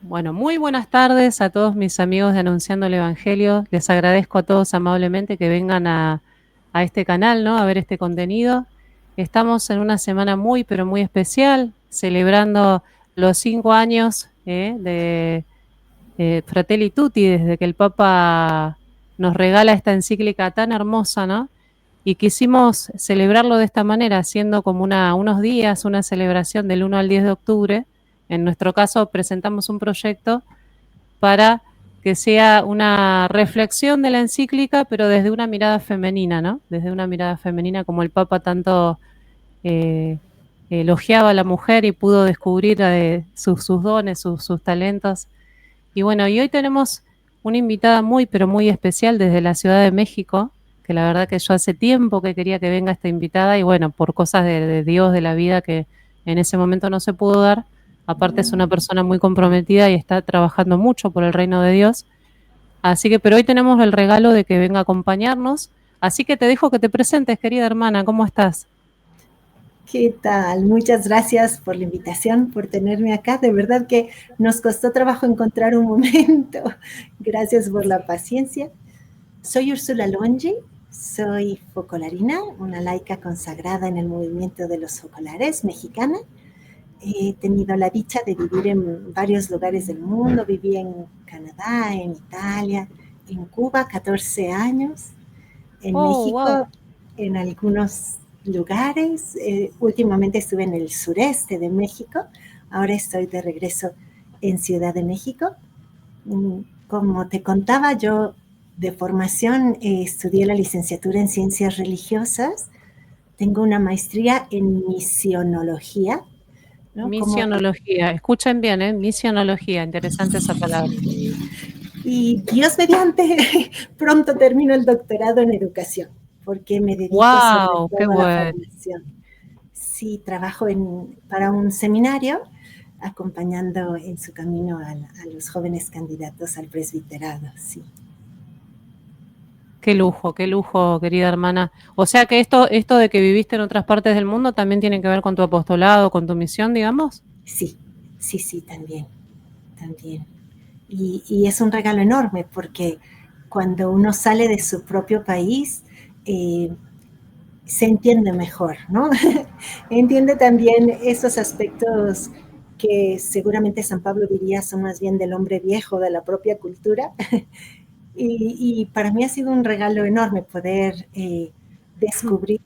Bueno, muy buenas tardes a todos mis amigos de Anunciando el Evangelio. Les agradezco a todos amablemente que vengan a este canal, ¿no? A ver este contenido. Estamos en una semana muy, pero muy especial, celebrando los 5 años de Fratelli Tutti, desde que el Papa nos regala esta encíclica tan hermosa, ¿no? Y quisimos celebrarlo de esta manera, haciendo como unos días, una celebración del 1 al 10 de octubre. En nuestro caso presentamos un proyecto para que sea una reflexión de la encíclica, pero desde una mirada femenina, ¿no? Desde una mirada femenina, como el Papa tanto eh, elogiaba a la mujer y pudo descubrir sus dones, sus talentos. Y bueno, y hoy tenemos una invitada muy, pero muy especial desde la Ciudad de México, que la verdad que yo hace tiempo que quería que venga esta invitada y bueno, por cosas de Dios, de la vida que en ese momento no se pudo dar. Aparte es una persona muy comprometida y está trabajando mucho por el reino de Dios. Así que, pero hoy tenemos el regalo de que venga a acompañarnos. Así que te dejo que te presentes, querida hermana, ¿cómo estás? ¿Qué tal? Muchas gracias por la invitación, por tenerme acá. De verdad que nos costó trabajo encontrar un momento. Gracias por la paciencia. Soy Úrsula Longi, soy focolarina, una laica consagrada en el movimiento de los focolares mexicana. He tenido la dicha de vivir en varios lugares del mundo. Viví en Canadá, en Italia, en Cuba 14 años, en Oh, wow. México, en algunos lugares. Últimamente estuve en el sureste de México. Ahora estoy de regreso en Ciudad de México. Como te contaba, yo de formación estudié la licenciatura en Ciencias Religiosas. Tengo una maestría en misionología, ¿no? Misionología. Escuchen bien, ¿eh? Misionología. Interesante esa palabra. Y Dios mediante, pronto termino el doctorado en educación, porque me dedico sobre Wow, qué todo a la bueno. formación. Sí, trabajo para un seminario acompañando en su camino a los jóvenes candidatos al presbiterado, sí. Qué lujo, querida hermana. O sea que esto de que viviste en otras partes del mundo también tiene que ver con tu apostolado, con tu misión, digamos. Sí, sí, sí, también, también. Y es un regalo enorme porque cuando uno sale de su propio país, eh, se entiende mejor, ¿no? Entiende también esos aspectos que seguramente San Pablo diría son más bien del hombre viejo, de la propia cultura. Y para mí ha sido un regalo enorme poder descubrir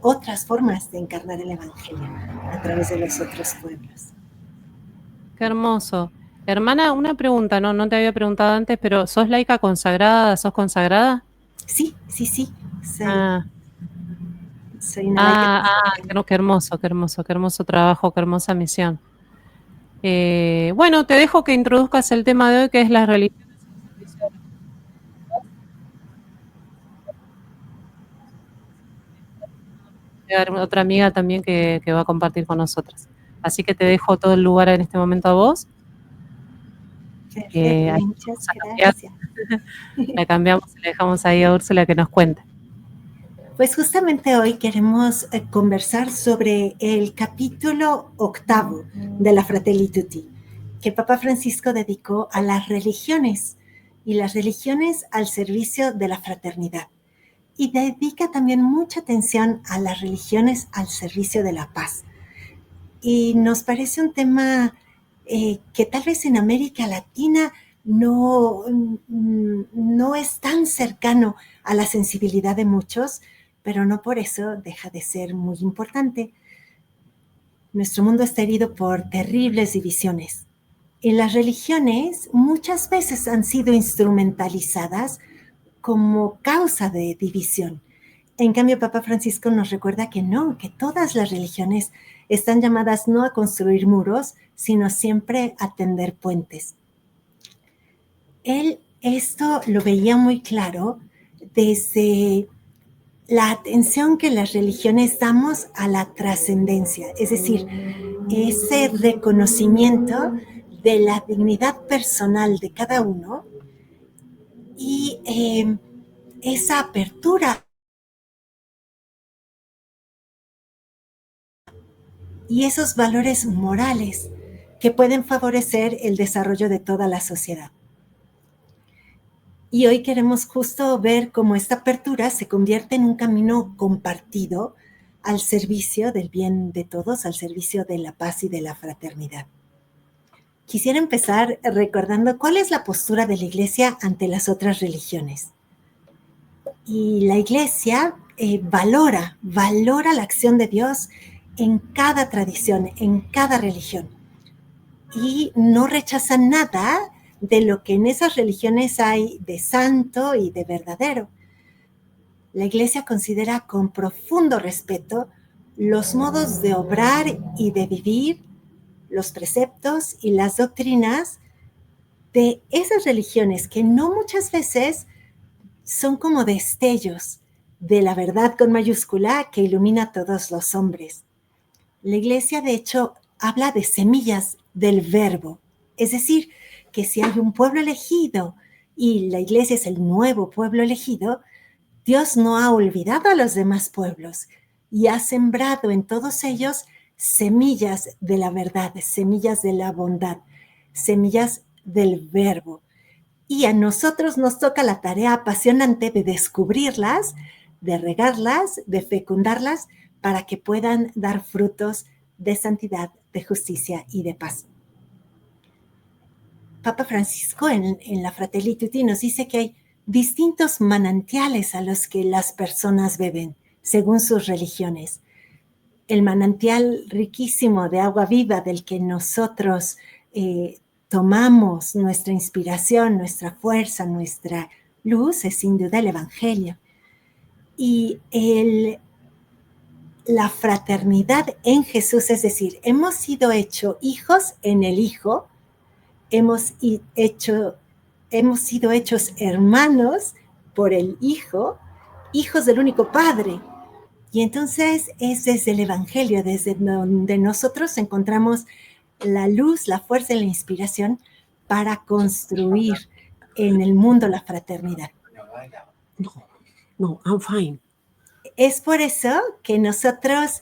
otras formas de encarnar el Evangelio a través de los otros pueblos. Qué hermoso. Hermana, una pregunta, no te había preguntado antes, pero ¿sos laica consagrada? ¿Sos consagrada? Sí, sí, sí, Ah, soy una laica consagrada. qué hermoso trabajo, qué hermosa misión. Bueno, te dejo que introduzcas el tema de hoy, que es las religiones al servicio de la otra amiga también que va a compartir con nosotras. Así que te dejo todo el lugar en este momento a vos. Perfecto, Ahí muchas vamos a cambiar, gracias. la cambiamos y le dejamos ahí a Úrsula que nos cuente. Pues justamente hoy queremos conversar sobre el capítulo octavo de la Fratelli Tutti, que Papa Francisco dedicó a las religiones y las religiones al servicio de la fraternidad. Y dedica también mucha atención a las religiones al servicio de la paz. Y nos parece un tema que tal vez en América Latina no es tan cercano a la sensibilidad de muchos, pero no por eso deja de ser muy importante. Nuestro mundo está herido por terribles divisiones. Y las religiones muchas veces han sido instrumentalizadas como causa de división. En cambio, Papa Francisco nos recuerda que no, que todas las religiones están llamadas no a construir muros, sino siempre a tender puentes. Él esto lo veía muy claro desde la atención que las religiones damos a la trascendencia, es decir, ese reconocimiento de la dignidad personal de cada uno y esa apertura y esos valores morales que pueden favorecer el desarrollo de toda la sociedad. Y hoy queremos justo ver cómo esta apertura se convierte en un camino compartido al servicio del bien de todos, al servicio de la paz y de la fraternidad. Quisiera empezar recordando cuál es la postura de la Iglesia ante las otras religiones. Y la Iglesia valora la acción de Dios en cada tradición, en cada religión. Y no rechaza nada de lo que en esas religiones hay de santo y de verdadero. La Iglesia considera con profundo respeto los modos de obrar y de vivir, los preceptos y las doctrinas de esas religiones que no muchas veces son como destellos de la verdad con mayúscula que ilumina a todos los hombres. La Iglesia, de hecho, habla de semillas del verbo, es decir, que si hay un pueblo elegido y la Iglesia es el nuevo pueblo elegido, Dios no ha olvidado a los demás pueblos y ha sembrado en todos ellos semillas de la verdad, semillas de la bondad, semillas del verbo. Y a nosotros nos toca la tarea apasionante de descubrirlas, de regarlas, de fecundarlas, para que puedan dar frutos de santidad, de justicia y de paz. Papa Francisco en la Fratelli Tutti nos dice que hay distintos manantiales a los que las personas beben, según sus religiones. El manantial riquísimo de agua viva del que nosotros tomamos nuestra inspiración, nuestra fuerza, nuestra luz, es sin duda el Evangelio. Y la fraternidad en Jesús, es decir, hemos sido hechos hijos en el Hijo, hemos sido hechos hermanos por el Hijo, hijos del único Padre. Y entonces es desde el Evangelio, desde donde nosotros encontramos la luz, la fuerza y la inspiración para construir en el mundo la fraternidad. No, I'm fine. Es por eso que nosotros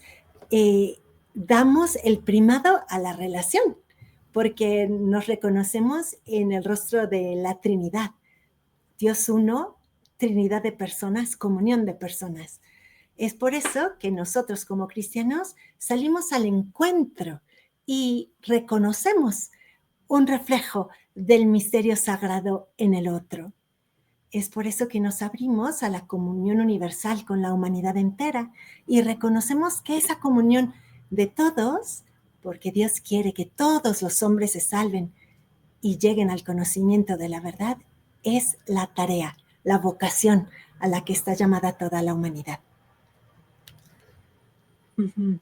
damos el primado a la relación, porque nos reconocemos en el rostro de la Trinidad. Dios uno, Trinidad de personas, comunión de personas. Es por eso que nosotros como cristianos salimos al encuentro y reconocemos un reflejo del misterio sagrado en el otro. Es por eso que nos abrimos a la comunión universal con la humanidad entera y reconocemos que esa comunión de todos, porque Dios quiere que todos los hombres se salven y lleguen al conocimiento de la verdad, es la tarea, la vocación a la que está llamada toda la humanidad. Uh-huh.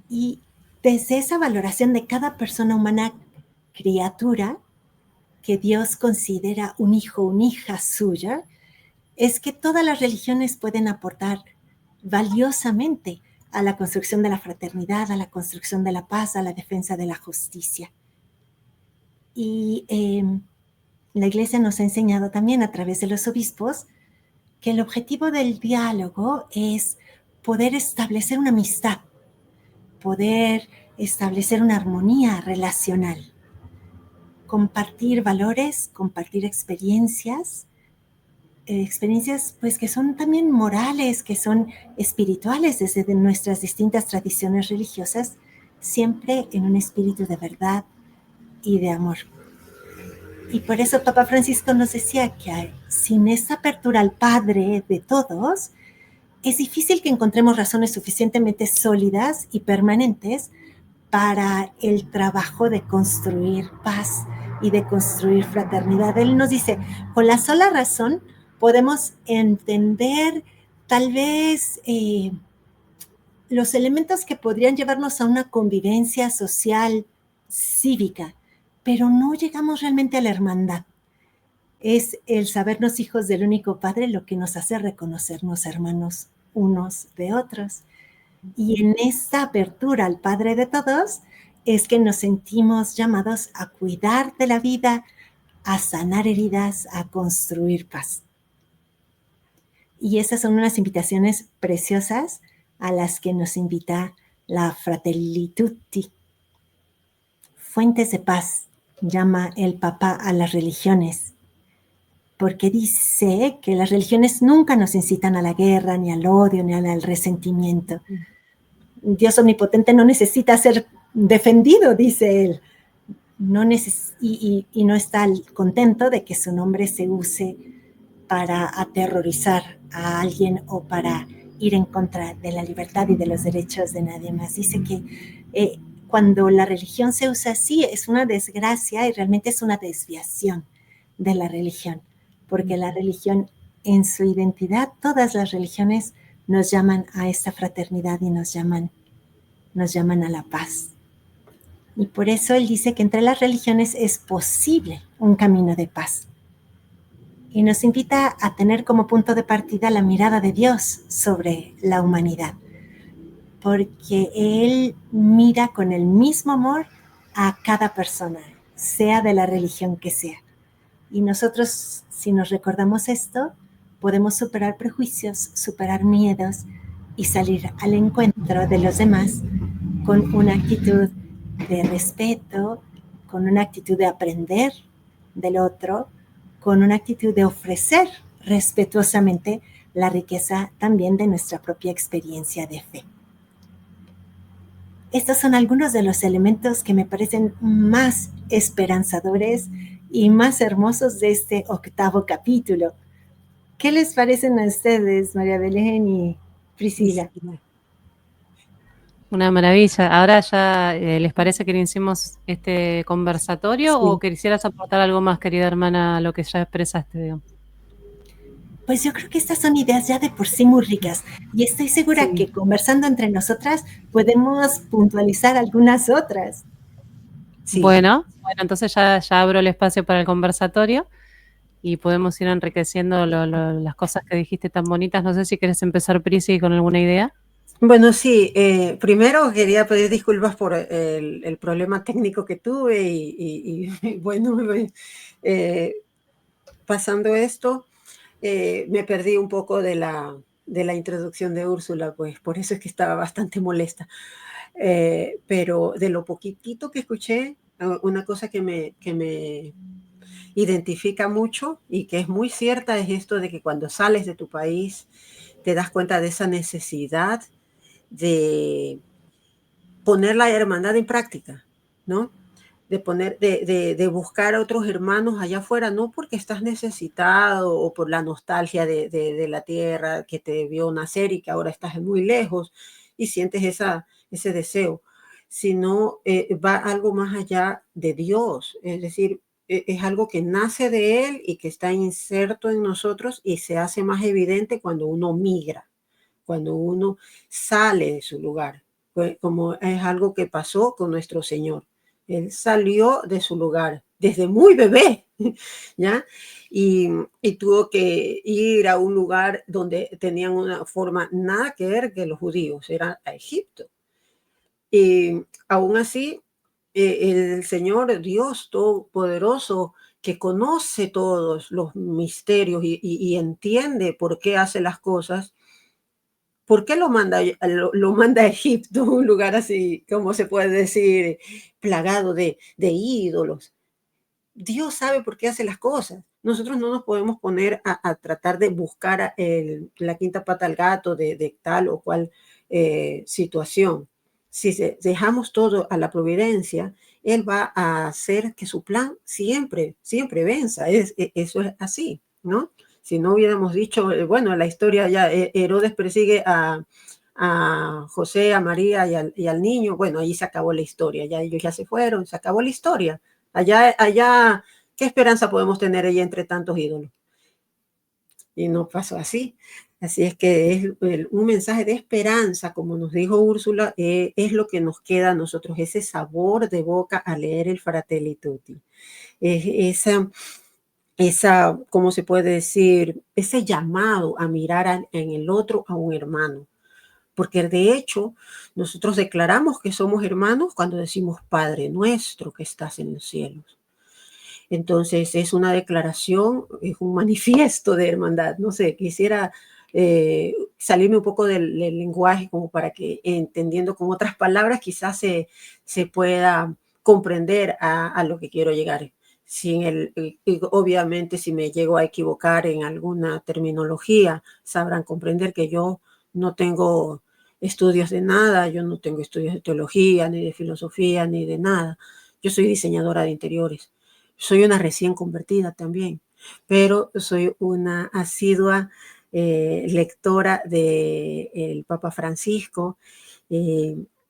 Y desde esa valoración de cada persona humana, criatura, que Dios considera un hijo, una hija suya, es que todas las religiones pueden aportar valiosamente a la construcción de la fraternidad, a la construcción de la paz, a la defensa de la justicia. Y la Iglesia nos ha enseñado también a través de los obispos que el objetivo del diálogo es poder establecer una amistad, poder establecer una armonía relacional, compartir valores, compartir experiencias pues que son también morales, que son espirituales desde nuestras distintas tradiciones religiosas, siempre en un espíritu de verdad y de amor. Y por eso Papa Francisco nos decía que sin esa apertura al Padre de todos, es difícil que encontremos razones suficientemente sólidas y permanentes para el trabajo de construir paz y de construir fraternidad. Él nos dice, con la sola razón podemos entender tal vez los elementos que podrían llevarnos a una convivencia social, cívica, pero no llegamos realmente a la hermandad. Es el sabernos hijos del único Padre lo que nos hace reconocernos hermanos unos de otros. Y en esta apertura al Padre de todos es que nos sentimos llamados a cuidar de la vida, a sanar heridas, a construir paz. Y esas son unas invitaciones preciosas a las que nos invita la Fratelli Tutti. fuentes de paz, llama el Papa a las religiones, porque dice que las religiones nunca nos incitan a la guerra, ni al odio, ni al resentimiento. Dios omnipotente no necesita ser defendido, dice él. Y no está contento de que su nombre se use para aterrorizar a alguien o para ir en contra de la libertad y de los derechos de nadie más. Dice que cuando la religión se usa así es una desgracia y realmente es una desviación de la religión, porque la religión en su identidad, todas las religiones nos llaman a esta fraternidad y nos llaman a la paz. Y por eso él dice que entre las religiones es posible un camino de paz. Y nos invita a tener como punto de partida la mirada de Dios sobre la humanidad, porque Él mira con el mismo amor a cada persona, sea de la religión que sea. Y nosotros, si nos recordamos esto, podemos superar prejuicios, superar miedos y salir al encuentro de los demás con una actitud de respeto, con una actitud de aprender del otro, con una actitud de ofrecer respetuosamente la riqueza también de nuestra propia experiencia de fe. Estos son algunos de los elementos que me parecen más esperanzadores y más hermosos de este 8º capítulo. ¿Qué les parecen a ustedes, María Belén y Priscila? Una maravilla. Ahora ya, ¿les parece que iniciemos este conversatorio Sí. o quisieras aportar algo más, querida hermana, a lo que ya expresaste, digamos? Pues yo creo que estas son ideas ya de por sí muy ricas y estoy segura que conversando entre nosotras podemos puntualizar algunas otras. Sí. Bueno, entonces ya abro el espacio para el conversatorio y podemos ir enriqueciendo las cosas que dijiste tan bonitas. No sé si quieres empezar, Prisi, con alguna idea. Bueno, sí, primero quería pedir disculpas por el problema técnico que tuve y bueno, pasando esto, me perdí un poco de la introducción de Úrsula, pues por eso es que estaba bastante molesta. Pero de lo poquitito que escuché, una cosa que me identifica mucho y que es muy cierta es esto de que cuando sales de tu país te das cuenta de esa necesidad de poner la hermandad en práctica, ¿no? De buscar a otros hermanos allá afuera, no porque estás necesitado o por la nostalgia de la tierra que te vio nacer y que ahora estás muy lejos y sientes ese deseo, sino va algo más allá de Dios, es decir, es algo que nace de Él y que está inserto en nosotros y se hace más evidente cuando uno migra, cuando uno sale de su lugar, como es algo que pasó con nuestro Señor. Él salió de su lugar desde muy bebé, ¿ya? Y tuvo que ir a un lugar donde tenían una forma nada que ver que los judíos, era a Egipto. Y aún así, el Señor Dios Todopoderoso, que conoce todos los misterios y entiende por qué hace las cosas, ¿por qué lo manda a Egipto, un lugar así, como se puede decir, plagado de ídolos? Dios sabe por qué hace las cosas. Nosotros no nos podemos poner a tratar de buscar la quinta pata al gato de tal o cual situación. Si dejamos todo a la providencia, Él va a hacer que su plan siempre, siempre venza. Eso es así, ¿no? Si no hubiéramos dicho, bueno, la historia ya, Herodes persigue a José, a María y al niño, bueno, ahí se acabó la historia, ya ellos ya se fueron, se acabó la historia. Allá, ¿qué esperanza podemos tener ahí entre tantos ídolos? Y no pasó así. Así es que es un mensaje de esperanza, como nos dijo Úrsula, es lo que nos queda a nosotros, ese sabor de boca al leer el Fratelli Tutti. Esa, ¿cómo se puede decir? Ese llamado a mirar en el otro a un hermano. Porque de hecho, nosotros declaramos que somos hermanos cuando decimos Padre nuestro que estás en los cielos. Entonces es una declaración, es un manifiesto de hermandad. No sé, quisiera salirme un poco del lenguaje como para que entendiendo con otras palabras quizás se pueda comprender a lo que quiero llegar. Obviamente, si me llego a equivocar en alguna terminología, sabrán comprender que yo no tengo estudios de nada, yo no tengo estudios de teología, ni de filosofía, ni de nada. Yo soy diseñadora de interiores. Soy una recién convertida también, pero soy una asidua lectora del Papa Francisco,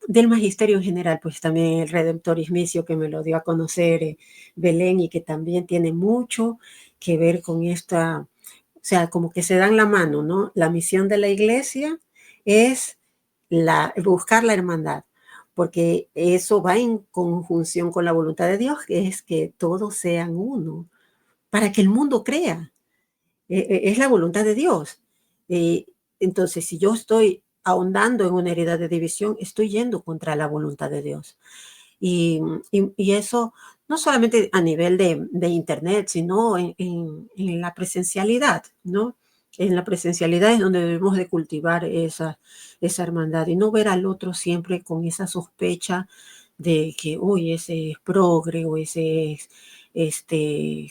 del magisterio en general, pues también el Redemptoris que me lo dio a conocer Belén, y que también tiene mucho que ver con esta, o sea, como que se dan la mano, ¿no? La misión de la iglesia es buscar la hermandad, porque eso va en conjunción con la voluntad de Dios, que es que todos sean uno, para que el mundo crea. Es la voluntad de Dios. Entonces, si yo estoy ahondando en una herida de división, estoy yendo contra la voluntad de Dios. Y eso no solamente a nivel de Internet, sino en la presencialidad, ¿no? En la presencialidad es donde debemos de cultivar esa hermandad y no ver al otro siempre con esa sospecha de que, uy, ese es progre o ese es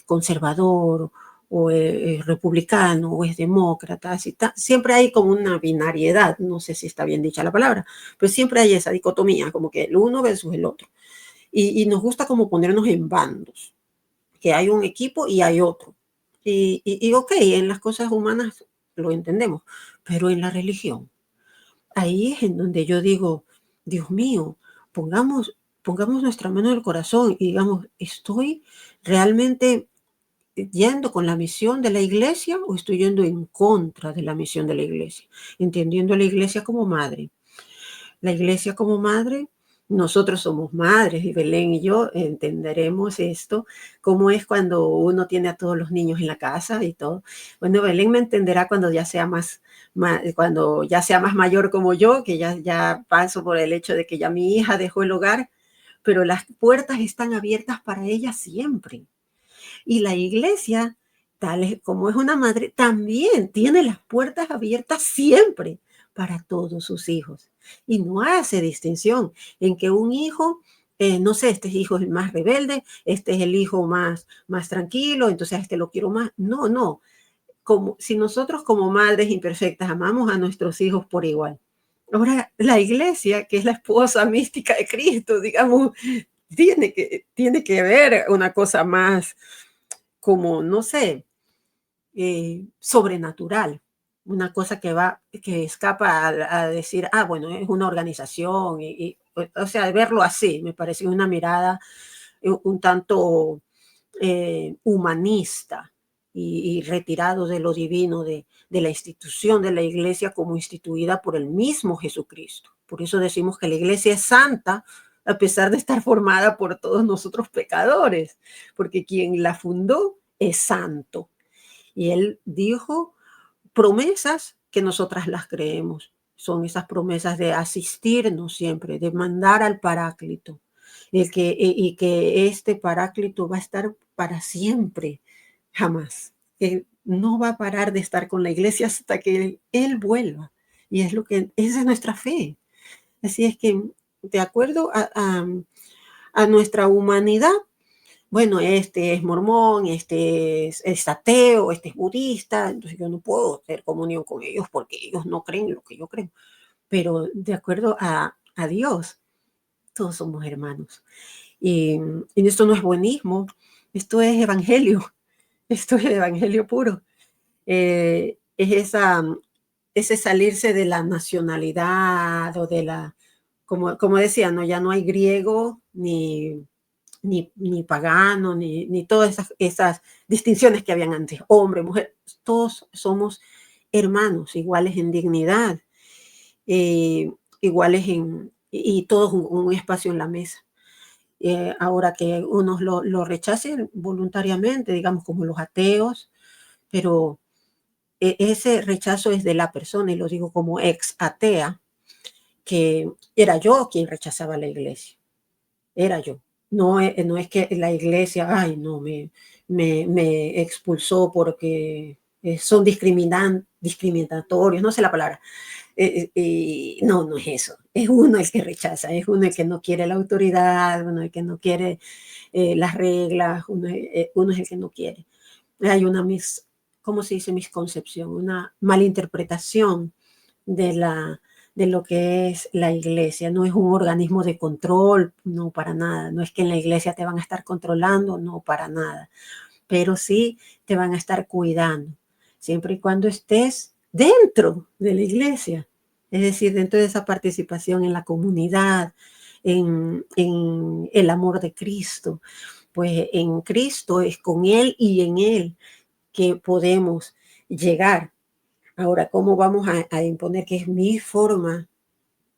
conservador o es republicano o es demócrata. Siempre hay como una binariedad, no sé si está bien dicha la palabra, pero siempre hay esa dicotomía, como que el uno versus el otro. Y nos gusta como ponernos en bandos, que hay un equipo y hay otro. Y ok, en las cosas humanas lo entendemos, pero en la religión, ahí es en donde yo digo, Dios mío, pongamos nuestra mano en el corazón y digamos, ¿estoy realmente yendo con la misión de la iglesia o estoy yendo en contra de la misión de la iglesia? Entendiendo a la iglesia como madre. La iglesia como madre, nosotros somos madres y Belén y yo entenderemos esto, cómo es cuando uno tiene a todos los niños en la casa y todo. Bueno, Belén me entenderá cuando ya sea cuando ya sea más mayor como yo, que ya paso por el hecho de que ya mi hija dejó el hogar, pero las puertas están abiertas para ella siempre. Y la iglesia, tal como es una madre, también tiene las puertas abiertas siempre para todos sus hijos. Y no hace distinción en que un hijo, no sé, este hijo es el más rebelde, este es el hijo más tranquilo, entonces a este lo quiero más. No, no. Si nosotros como madres imperfectas amamos a nuestros hijos por igual. Ahora, la iglesia, que es la esposa mística de Cristo, digamos, tiene que ver una cosa más como, no sé, sobrenatural, una cosa que escapa a decir, bueno, es una organización, o sea, verlo así, me parece una mirada un tanto humanista y retirado de lo divino, de la institución de la iglesia como instituida por el mismo Jesucristo. Por eso decimos que la iglesia es santa, a pesar de estar formada por todos nosotros pecadores, porque quien la fundó es santo. Y él dijo promesas que nosotras las creemos. Son esas promesas de asistirnos siempre, de mandar al Paráclito. Y que este Paráclito va a estar para siempre, jamás. Que no va a parar de estar con la iglesia hasta que él vuelva. Y esa es nuestra fe. Así es que, de acuerdo a nuestra humanidad, bueno, este es mormón, este es ateo, este es budista, entonces yo no puedo hacer comunión con ellos porque ellos no creen lo que yo creo. Pero de acuerdo a Dios, todos somos hermanos. Y esto no es buenismo, esto es evangelio, esto es evangelio puro. Es ese salirse de la nacionalidad o de como decía, ¿no? Ya no hay griego ni pagano, ni todas esas distinciones que habían antes, hombre, mujer, todos somos hermanos, iguales en dignidad, iguales y todos un espacio en la mesa. Ahora que unos lo rechacen voluntariamente, digamos como los ateos, pero ese rechazo es de la persona, y lo digo como ex atea, que era yo quien rechazaba la iglesia, era yo. No es que la iglesia, ay, no, me expulsó porque son discriminatorios, no sé la palabra. No, no es eso. Es uno el que rechaza, es uno el que no quiere la autoridad, uno el que no quiere las reglas, uno es el que no quiere. Hay una ¿cómo se dice? Misconcepción, una malinterpretación de lo que es la iglesia. No es un organismo de control, no para nada. No es que en la iglesia te van a estar controlando, no para nada. Pero sí te van a estar cuidando, siempre y cuando estés dentro de la iglesia. Es decir, dentro de esa participación en la comunidad, en el amor de Cristo. Pues en Cristo es con Él y en Él que podemos llegar. Ahora, ¿cómo vamos a imponer que es mi forma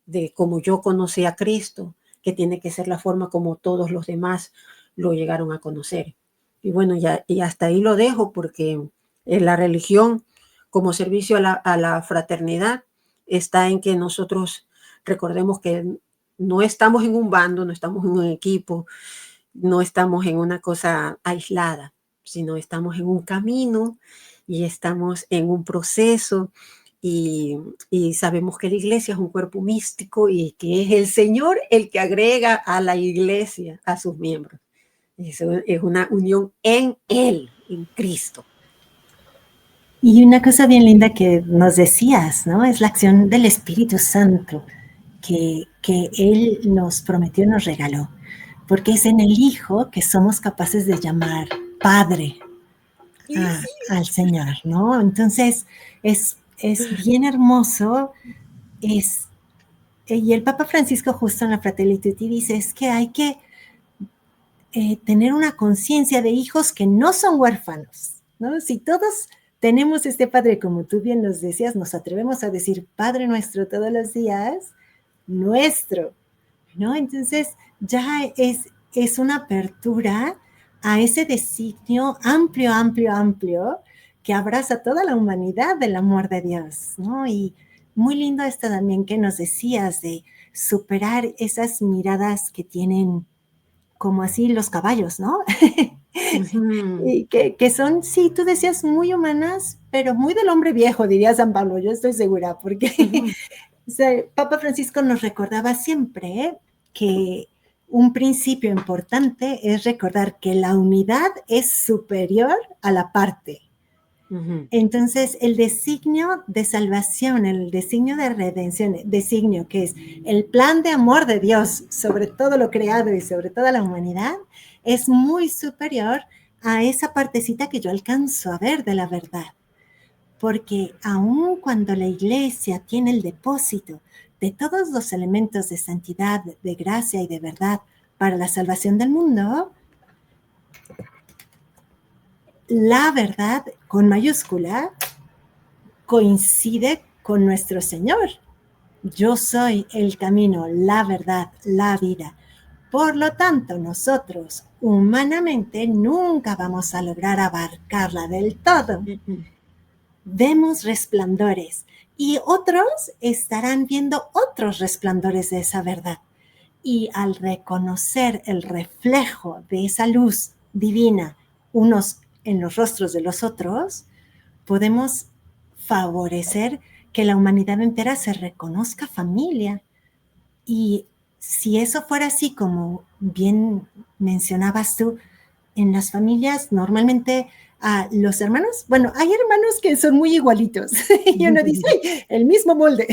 de cómo yo conocí a Cristo, que tiene que ser la forma como todos los demás lo llegaron a conocer? Y bueno, ya, y hasta ahí lo dejo porque la religión como servicio a la fraternidad está en que nosotros recordemos que no estamos en un bando, no estamos en un equipo, no estamos en una cosa aislada, sino estamos en un camino y estamos en un proceso y sabemos que la iglesia es un cuerpo místico y que es el Señor el que agrega a la iglesia a sus miembros. Eso es una unión en Él, en Cristo. Y una cosa bien linda que nos decías, ¿no? Es la acción del Espíritu Santo que Él nos prometió y nos regaló. Porque es en el Hijo que somos capaces de llamar Padre al Señor, ¿no? Entonces, es bien hermoso. Y el Papa Francisco justo en la Fratelli Tutti dice, es que hay que tener una conciencia de hijos que no son huérfanos, ¿no? Si todos tenemos este Padre, como tú bien nos decías, nos atrevemos a decir Padre nuestro todos los días, nuestro, ¿no? Entonces ya es una apertura a ese designio amplio, amplio, amplio, que abraza toda la humanidad del amor de Dios, ¿no? Y muy lindo esto también que nos decías de superar esas miradas que tienen como así los caballos, ¿no? Y que son, sí, tú decías muy humanas, pero muy del hombre viejo, diría San Pablo, yo estoy segura, porque o sea, Papa Francisco nos recordaba siempre que un principio importante es recordar que la unidad es superior a la parte. Entonces, el designio de salvación, el designio de redención, designio que es el plan de amor de Dios sobre todo lo creado y sobre toda la humanidad, es muy superior a esa partecita que yo alcanzo a ver de la verdad. Porque aun cuando la iglesia tiene el depósito de todos los elementos de santidad, de gracia y de verdad para la salvación del mundo, la verdad con mayúscula coincide con nuestro Señor. Yo soy el camino, la verdad, la vida. Por lo tanto, nosotros humanamente nunca vamos a lograr abarcarla del todo. Vemos resplandores y otros estarán viendo otros resplandores de esa verdad. Y al reconocer el reflejo de esa luz divina, unos en los rostros de los otros, podemos favorecer que la humanidad entera se reconozca familia. Y si eso fuera así, como bien mencionabas tú, en las familias normalmente los hermanos, bueno, hay hermanos que son muy igualitos y uno dice, ¡ay, el mismo molde!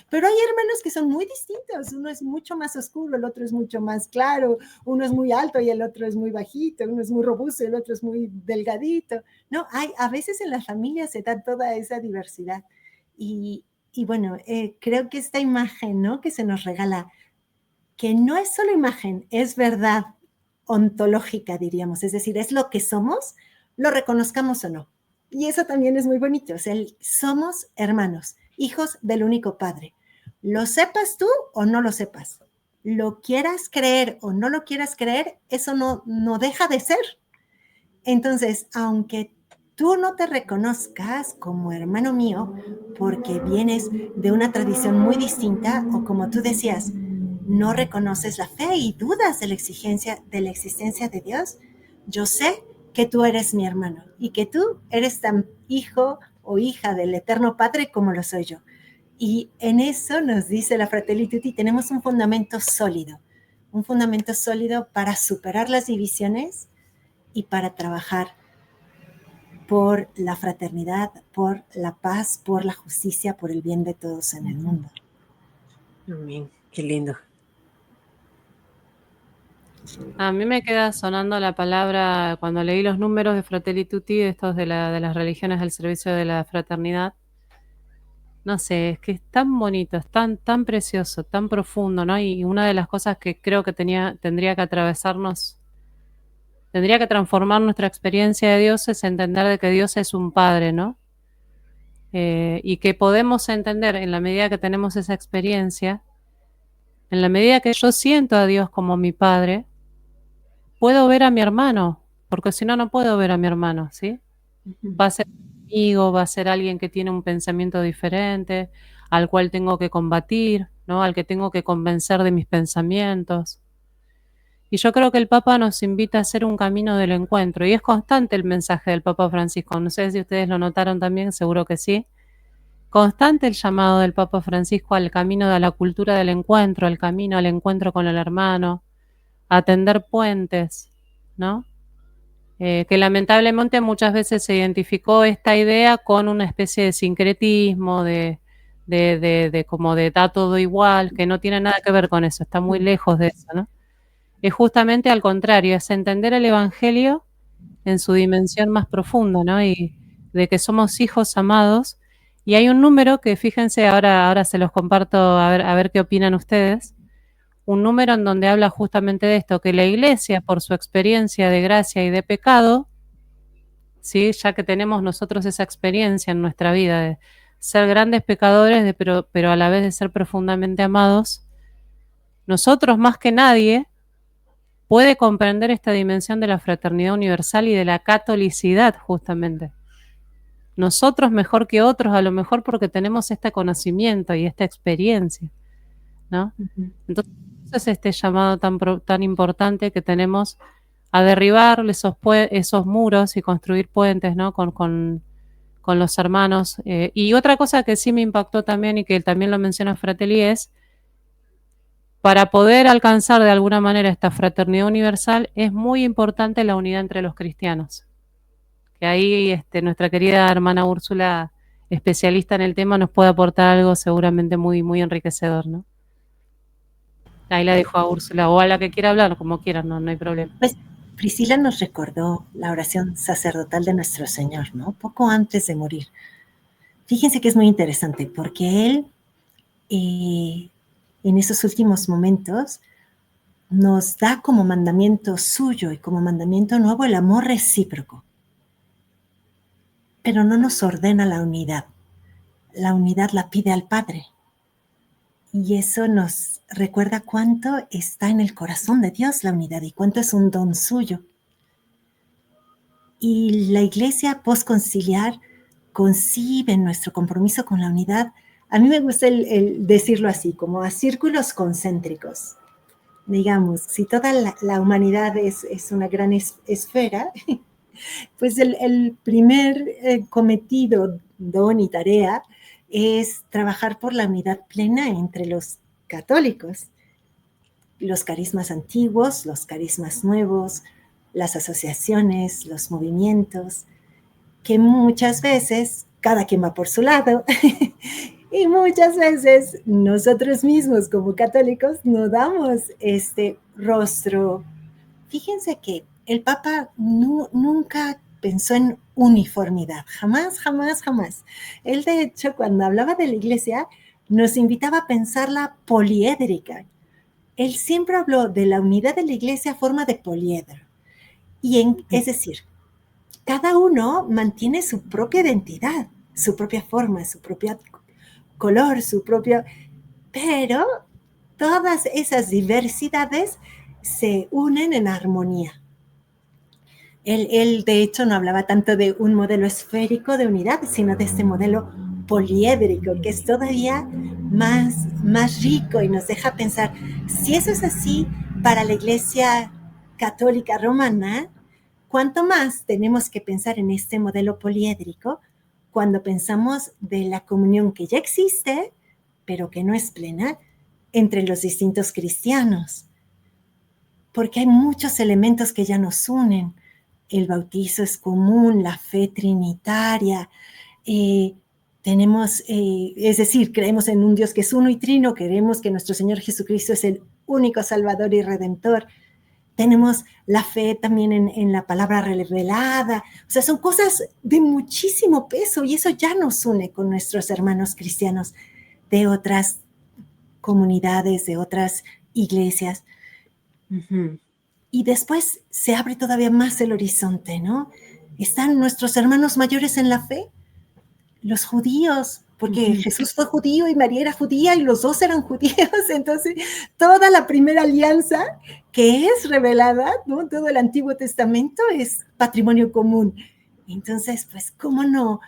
Pero hay hermanos que son muy distintos, uno es mucho más oscuro, el otro es mucho más claro, uno es muy alto y el otro es muy bajito, uno es muy robusto y el otro es muy delgadito, ¿no? A veces en las familias se da toda esa diversidad y bueno, creo que esta imagen, ¿no?, que se nos regala, que no es solo imagen, es verdad ontológica, diríamos, es decir, es lo que somos, lo reconozcamos o no. Y eso también es muy bonito, o sea, somos hermanos, hijos del único Padre. Lo sepas tú o no lo sepas, lo quieras creer o no lo quieras creer, eso no deja de ser. Entonces, aunque tú no te reconozcas como hermano mío, porque vienes de una tradición muy distinta, o como tú decías, no reconoces la fe y dudas de la existencia de Dios, yo sé que tú eres mi hermano y que tú eres tan hijo o hija del Eterno Padre como lo soy yo. Y en eso nos dice la Fratelli Tutti, tenemos un fundamento sólido para superar las divisiones y para trabajar por la fraternidad, por la paz, por la justicia, por el bien de todos en el mundo. Amén. Qué lindo. A mí me queda sonando la palabra, cuando leí los números de Fratelli Tutti, estos de las religiones al servicio de la fraternidad. No sé, es que es tan bonito, es tan precioso, tan profundo, ¿no? Y una de las cosas que creo que tendría que atravesarnos, tendría que transformar nuestra experiencia de Dios es entender de que Dios es un Padre, ¿no? Y que podemos entender en la medida que tenemos esa experiencia, en la medida que yo siento a Dios como mi Padre, puedo ver a mi hermano, porque si no, no puedo ver a mi hermano, ¿sí? Va a ser un amigo, va a ser alguien que tiene un pensamiento diferente, al cual tengo que combatir, ¿no? Al que tengo que convencer de mis pensamientos. Y yo creo que el Papa nos invita a hacer un camino del encuentro, y es constante el mensaje del Papa Francisco. No sé si ustedes lo notaron también, seguro que sí. Constante el llamado del Papa Francisco al camino de la cultura del encuentro, al camino al encuentro con el hermano, a tender puentes, ¿no? Que lamentablemente muchas veces se identificó esta idea con una especie de sincretismo, de como de da todo igual, que no tiene nada que ver con eso, está muy lejos de eso, ¿no? Es justamente al contrario, es entender el Evangelio en su dimensión más profunda, ¿no? Y de que somos hijos amados. Y hay un número que, fíjense, ahora se los comparto a ver qué opinan ustedes, un número en donde habla justamente de esto, que la Iglesia, por su experiencia de gracia y de pecado, ¿sí? Ya que tenemos nosotros esa experiencia en nuestra vida de ser grandes pecadores, pero a la vez de ser profundamente amados, nosotros más que nadie puede comprender esta dimensión de la fraternidad universal y de la catolicidad, justamente. Nosotros mejor que otros, a lo mejor porque tenemos este conocimiento y esta experiencia, ¿no? Entonces, es este llamado tan importante que tenemos a derribar esos muros y construir puentes, ¿no? Con los hermanos. Y otra cosa que sí me impactó también y que también lo menciona Fratelli es, para poder alcanzar de alguna manera esta fraternidad universal, es muy importante la unidad entre los cristianos. Que ahí nuestra querida hermana Úrsula, especialista en el tema, nos puede aportar algo seguramente muy enriquecedor, ¿no? Ahí la dejo a Úrsula, o a la que quiera hablar, como quieran, no hay problema. Pues Priscila nos recordó la oración sacerdotal de nuestro Señor, ¿no? Poco antes de morir. Fíjense que es muy interesante, porque Él, en esos últimos momentos, nos da como mandamiento suyo y como mandamiento nuevo el amor recíproco. Pero no nos ordena la unidad. La unidad la pide al Padre. Y eso nos recuerda cuánto está en el corazón de Dios la unidad y cuánto es un don suyo. Y la Iglesia postconciliar concibe nuestro compromiso con la unidad. A mí me gusta el decirlo así, como a círculos concéntricos. Digamos, si toda la humanidad es una gran esfera, pues el primer cometido, don y tarea es trabajar por la unidad plena entre los católicos, los carismas antiguos, los carismas nuevos, las asociaciones, los movimientos, que muchas veces cada quien va por su lado y muchas veces nosotros mismos como católicos no damos este rostro. Fíjense que el Papa nunca pensó en uniformidad, jamás. Él, de hecho, cuando hablaba de la Iglesia, nos invitaba a pensarla poliédrica. Él siempre habló de la unidad de la Iglesia a forma de poliedro. Es decir, cada uno mantiene su propia identidad, su propia forma, su propio color, pero todas esas diversidades se unen en armonía. Él, de hecho, no hablaba tanto de un modelo esférico de unidad, sino de este modelo poliédrico, que es todavía más rico y nos deja pensar, si eso es así para la Iglesia Católica Romana, ¿cuánto más tenemos que pensar en este modelo poliédrico cuando pensamos de la comunión que ya existe pero que no es plena, entre los distintos cristianos, porque hay muchos elementos que ya nos unen. El bautizo es común, la fe trinitaria, es decir, creemos en un Dios que es uno y trino, creemos que nuestro Señor Jesucristo es el único Salvador y Redentor. Tenemos la fe también en la palabra revelada. O sea, son cosas de muchísimo peso y eso ya nos une con nuestros hermanos cristianos de otras comunidades, de otras iglesias. Ujú. Y después se abre todavía más el horizonte, ¿no? Están nuestros hermanos mayores en la fe, los judíos, porque Jesús fue judío y María era judía y los dos eran judíos. Entonces, toda la primera alianza que es revelada, ¿no? Todo el Antiguo Testamento es patrimonio común. Entonces, pues, ¿cómo no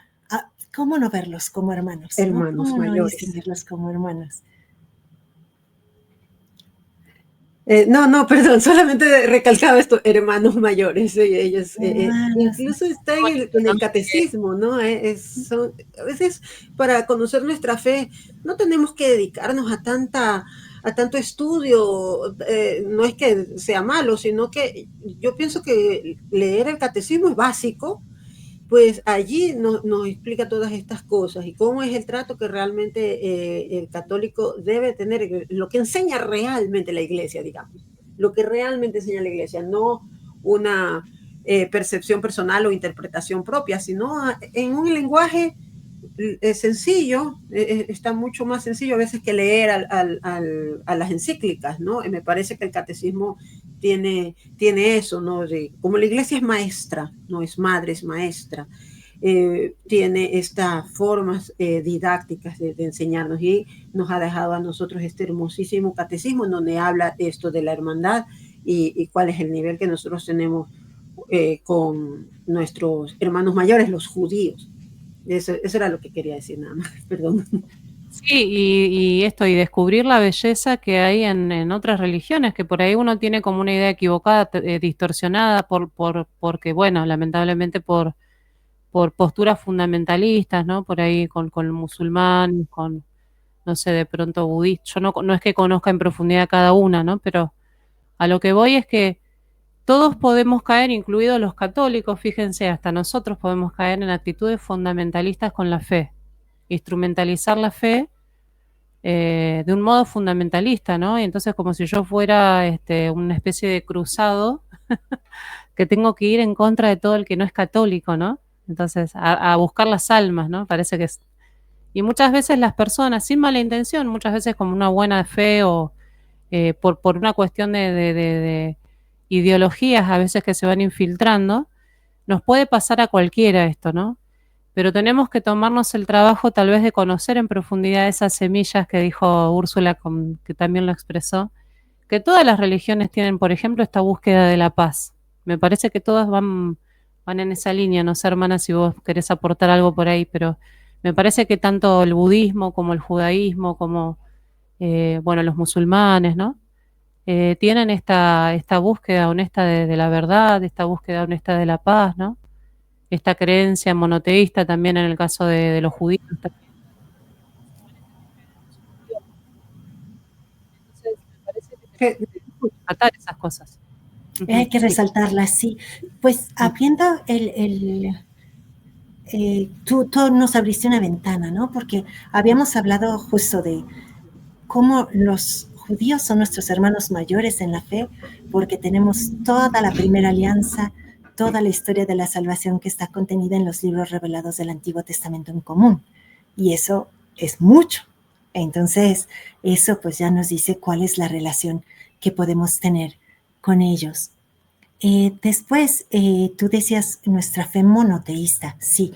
verlos como hermanos? Hermanos ¿Cómo no mayores. distinguirlos como hermanos? No, perdón, solamente recalcaba esto, hermanos mayores, ellos incluso está en el catecismo, ¿no? A veces para conocer nuestra fe no tenemos que dedicarnos a tanto estudio, no es que sea malo, sino que yo pienso que leer el catecismo es básico, pues allí nos explica todas estas cosas y cómo es el trato que realmente el católico debe tener, lo que enseña realmente la iglesia, digamos, lo que realmente enseña la iglesia, no una percepción personal o interpretación propia, sino en un lenguaje sencillo, está mucho más sencillo a veces que leer a las encíclicas, ¿no? Me parece que el catecismo tiene eso, ¿no? Como la iglesia es maestra, no es madre, es maestra, tiene estas formas didácticas de enseñarnos y nos ha dejado a nosotros este hermosísimo catecismo en donde habla esto de la hermandad y cuál es el nivel que nosotros tenemos con nuestros hermanos mayores, los judíos. Eso era lo que quería decir, nada más, perdón. Sí, y descubrir la belleza que hay en otras religiones, que por ahí uno tiene como una idea equivocada, distorsionada, porque, bueno, lamentablemente por posturas fundamentalistas, ¿no? Por ahí con el musulmán, con, no sé, de pronto budista. Yo no es que conozca en profundidad cada una, ¿no? Pero a lo que voy es que todos podemos caer, incluidos los católicos, fíjense, hasta nosotros podemos caer en actitudes fundamentalistas con la fe, instrumentalizar la fe de un modo fundamentalista, ¿no? Y entonces como si yo fuera una especie de cruzado que tengo que ir en contra de todo el que no es católico, ¿no? Entonces, a buscar las almas, ¿no? Parece que es... Y muchas veces las personas, sin mala intención, muchas veces como una buena fe o por una cuestión de ideologías a veces que se van infiltrando, nos puede pasar a cualquiera esto, ¿no? Pero tenemos que tomarnos el trabajo tal vez de conocer en profundidad esas semillas que dijo Úrsula, que también lo expresó, que todas las religiones tienen, por ejemplo, esta búsqueda de la paz. Me parece que todas van en esa línea, no sé, hermana, si vos querés aportar algo por ahí, pero me parece que tanto el budismo como el judaísmo, como, bueno, los musulmanes, ¿no? Tienen esta búsqueda honesta de la verdad, esta búsqueda honesta de la paz, ¿no? Esta creencia monoteísta también en el caso de los judíos. Entonces, me parece que tenemos que tratar esas cosas. Hay que resaltarlas, sí. Pues abriendo tú nos abriste una ventana, ¿no? Porque habíamos hablado justo de cómo los judíos son nuestros hermanos mayores en la fe, porque tenemos toda la primera alianza, toda la historia de la salvación que está contenida en los libros revelados del Antiguo Testamento en común. Y eso es mucho. Entonces, eso pues ya nos dice cuál es la relación que podemos tener con ellos. Después, tú decías nuestra fe monoteísta. Sí,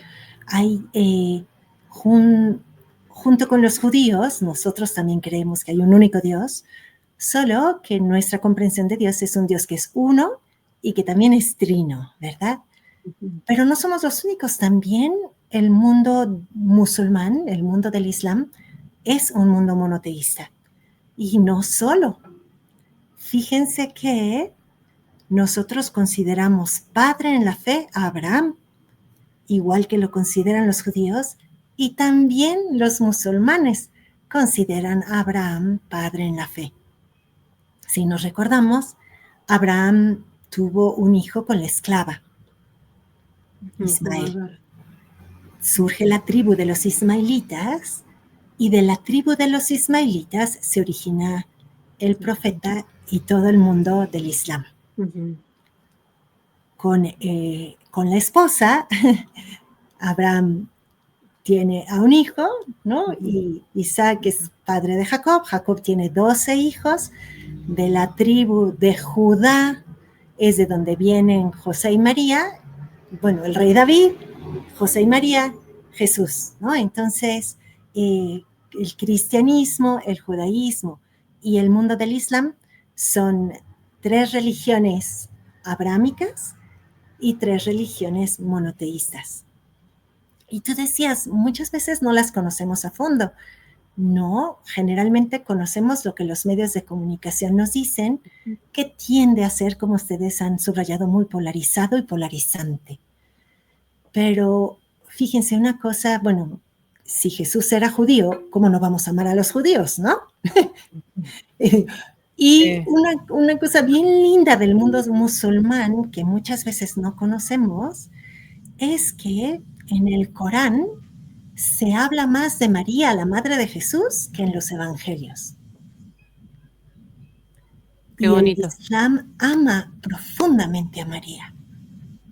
hay, junto con los judíos, nosotros también creemos que hay un único Dios, solo que nuestra comprensión de Dios es un Dios que es uno y que también es trino, ¿verdad? Pero no somos los únicos. También el mundo musulmán, el mundo del Islam, es un mundo monoteísta. Y no solo. Fíjense que nosotros consideramos padre en la fe a Abraham, igual que lo consideran los judíos y también los musulmanes. consideran a Abraham padre en la fe. Si nos recordamos, Abraham tuvo un hijo con la esclava, Ismael. Surge la tribu de los ismaelitas y de la tribu de los ismaelitas se origina el profeta y todo el mundo del Islam. Con la esposa, Abraham tiene a un hijo, ¿no? Y Isaac es padre de Jacob. Jacob tiene 12 hijos. De la tribu de Judá es de donde vienen José y María. Bueno, el rey David, José y María, Jesús, ¿no? Entonces, el cristianismo, el judaísmo y el mundo del Islam son 3 religiones abrahámicas y 3 religiones monoteístas. Y tú decías, muchas veces no las conocemos a fondo. No, generalmente conocemos lo que los medios de comunicación nos dicen, que tiende a ser, como ustedes han subrayado, muy polarizado y polarizante. Pero fíjense una cosa, bueno, si Jesús era judío, ¿cómo no vamos a amar a los judíos, no? Y una cosa bien linda del mundo musulmán que muchas veces no conocemos es que en el Corán se habla más de María, la madre de Jesús, que en los evangelios. Qué bonito. El Islam ama profundamente a María.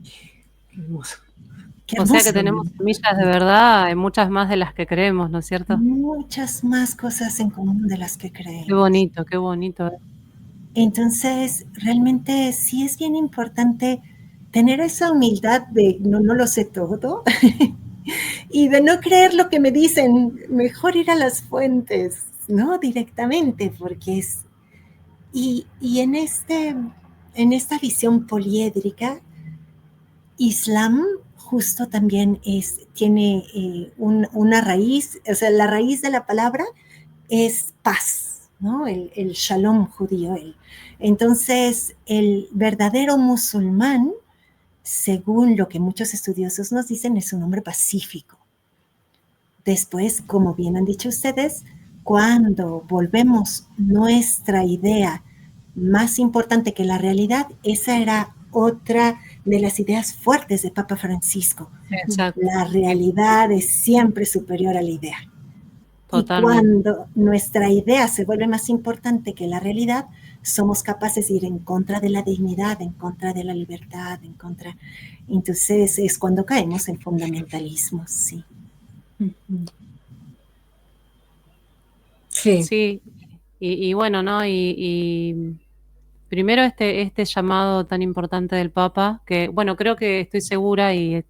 Qué hermoso. O sea que tenemos semillas de verdad, muchas más de las que creemos, ¿no es cierto? Muchas más cosas en común de las que creemos. Qué bonito, qué bonito. Entonces, realmente sí es bien importante tener esa humildad de no lo sé todo y de no creer lo que me dicen, mejor ir a las fuentes, ¿no? Directamente, porque es... Y en esta visión poliédrica, Islam justo también tiene una raíz, o sea, la raíz de la palabra es paz, ¿no? El shalom judío. Entonces, el verdadero musulmán, según lo que muchos estudiosos nos dicen, es un hombre pacífico. Después, como bien han dicho ustedes, cuando volvemos nuestra idea más importante que la realidad, esa era otra de las ideas fuertes de Papa Francisco. Exacto. La realidad es siempre superior a la idea. Totalmente. Y cuando nuestra idea se vuelve más importante que la realidad, somos capaces de ir en contra de la dignidad, en contra de la libertad, en contra... Entonces es cuando caemos en fundamentalismos, sí. Sí. Sí, y bueno, ¿no? Y primero este llamado tan importante del Papa, que bueno, creo que estoy segura y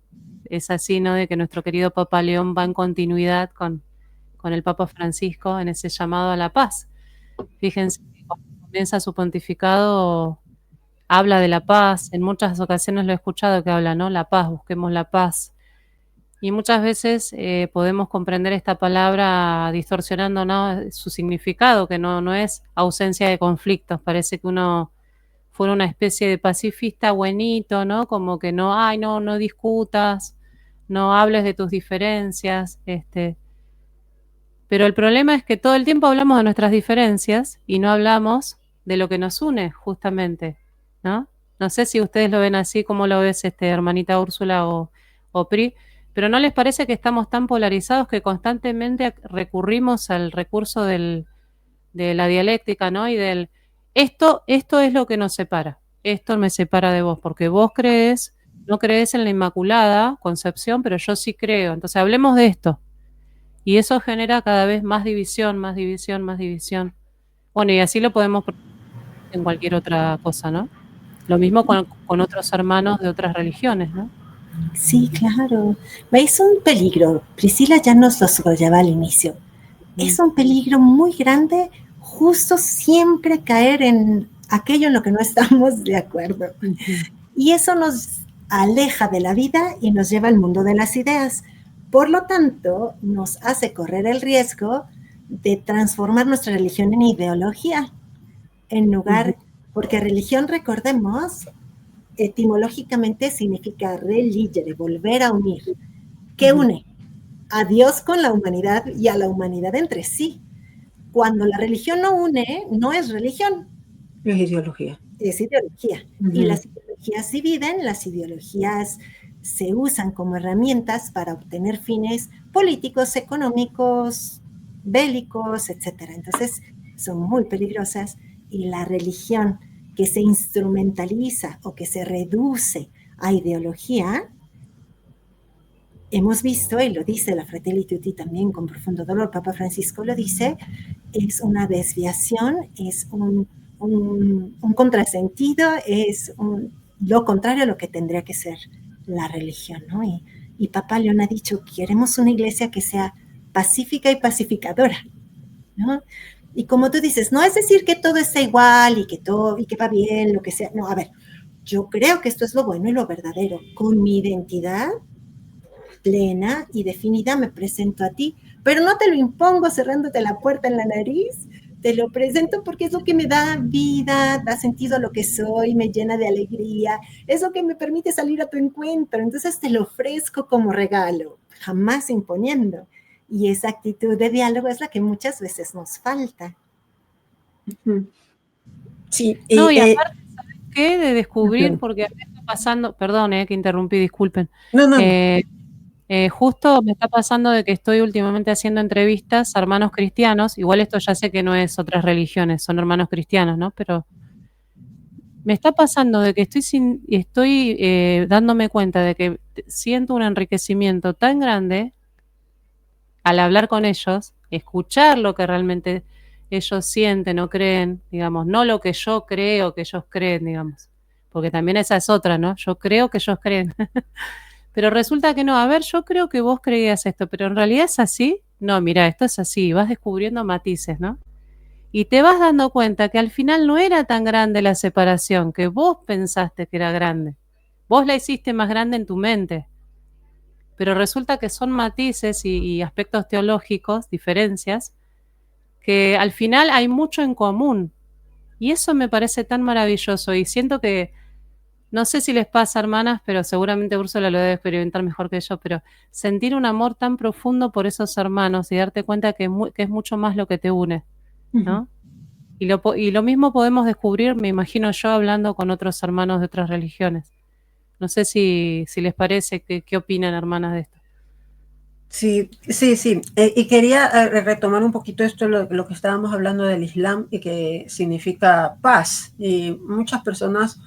es así, ¿no? De que nuestro querido Papa León va en continuidad con el Papa Francisco en ese llamado a la paz. Fíjense que cuando comienza su pontificado habla de la paz, en muchas ocasiones lo he escuchado que habla, ¿no? La paz, busquemos la paz. Y muchas veces podemos comprender esta palabra distorsionando, ¿no? Su significado, que no es ausencia de conflictos. Parece que uno fuera una especie de pacifista buenito, ¿no? Como que no discutas, no hables de tus diferencias. Pero el problema es que todo el tiempo hablamos de nuestras diferencias y no hablamos de lo que nos une, justamente, ¿no? No sé si ustedes lo ven así, como lo ves, hermanita Úrsula o Pri, pero ¿no les parece que estamos tan polarizados que constantemente recurrimos al recurso de la dialéctica, ¿no? Y del, esto es lo que nos separa, esto me separa de vos, porque vos no crees en la Inmaculada Concepción, pero yo sí creo, entonces hablemos de esto. Y eso genera cada vez más división, más división, más división. Bueno, y así lo podemos en cualquier otra cosa, ¿no? Lo mismo con otros hermanos de otras religiones, ¿no? Sí, claro. Es un peligro. Priscila ya nos lo subrayaba al inicio. Es un peligro muy grande justo siempre caer en aquello en lo que no estamos de acuerdo. Y eso nos aleja de la vida y nos lleva al mundo de las ideas. Por lo tanto, nos hace correr el riesgo de transformar nuestra religión en ideología, en lugar, porque religión, recordemos, etimológicamente significa religere, volver a unir. ¿Qué une? A Dios con la humanidad y a la humanidad entre sí. cuando la religión no une, no es religión. Es ideología. Es ideología. Y las ideologías dividen, las ideologías se usan como herramientas para obtener fines políticos, económicos, bélicos, etc. Entonces, son muy peligrosas y la religión que se instrumentaliza o que se reduce a ideología, hemos visto, y lo dice la Fratelli Tutti también con profundo dolor, Papa Francisco lo dice, es una desviación, es un contrasentido, es lo contrario a lo que tendría que ser la religión, ¿no? Y Papa León ha dicho, queremos una iglesia que sea pacífica y pacificadora, ¿no? Y como tú dices, no es decir que todo está igual y que va bien, lo que sea. No, a ver, yo creo que esto es lo bueno y lo verdadero. Con mi identidad plena y definida me presento a ti, pero no te lo impongo cerrándote la puerta en la nariz, te lo presento porque es lo que me da vida, da sentido a lo que soy, me llena de alegría, es lo que me permite salir a tu encuentro, entonces te lo ofrezco como regalo, jamás imponiendo. Y esa actitud de diálogo es la que muchas veces nos falta. Sí. No, y aparte, ¿sabes qué? De descubrir, porque a mí me está pasando, perdón, que interrumpí, disculpen. No. Justo me está pasando de que estoy últimamente haciendo entrevistas a hermanos cristianos, igual esto ya sé que no es otras religiones, son hermanos cristianos, ¿no? Pero me está pasando de que estoy dándome cuenta de que siento un enriquecimiento tan grande al hablar con ellos, escuchar lo que realmente ellos sienten o creen, digamos, no lo que yo creo que ellos creen, digamos, porque también esa es otra, ¿no? Yo creo que ellos creen. Pero resulta que no, a ver, yo creo que vos creías esto, pero en realidad es así. No, mira, esto es así, vas descubriendo matices, ¿no? Y te vas dando cuenta que al final no era tan grande la separación, que vos pensaste que era grande. Vos la hiciste más grande en tu mente. Pero resulta que son matices y aspectos teológicos, diferencias, que al final hay mucho en común. Y eso me parece tan maravilloso y siento que no sé si les pasa, hermanas, pero seguramente Úrsula lo debe experimentar mejor que yo, pero sentir un amor tan profundo por esos hermanos y darte cuenta que es mucho más lo que te une, ¿no? Y lo mismo podemos descubrir, me imagino yo, hablando con otros hermanos de otras religiones. No sé si les parece, ¿qué opinan, hermanas, de esto? Sí. Y quería retomar un poquito esto, lo que estábamos hablando del Islam y que significa paz. Y muchas personas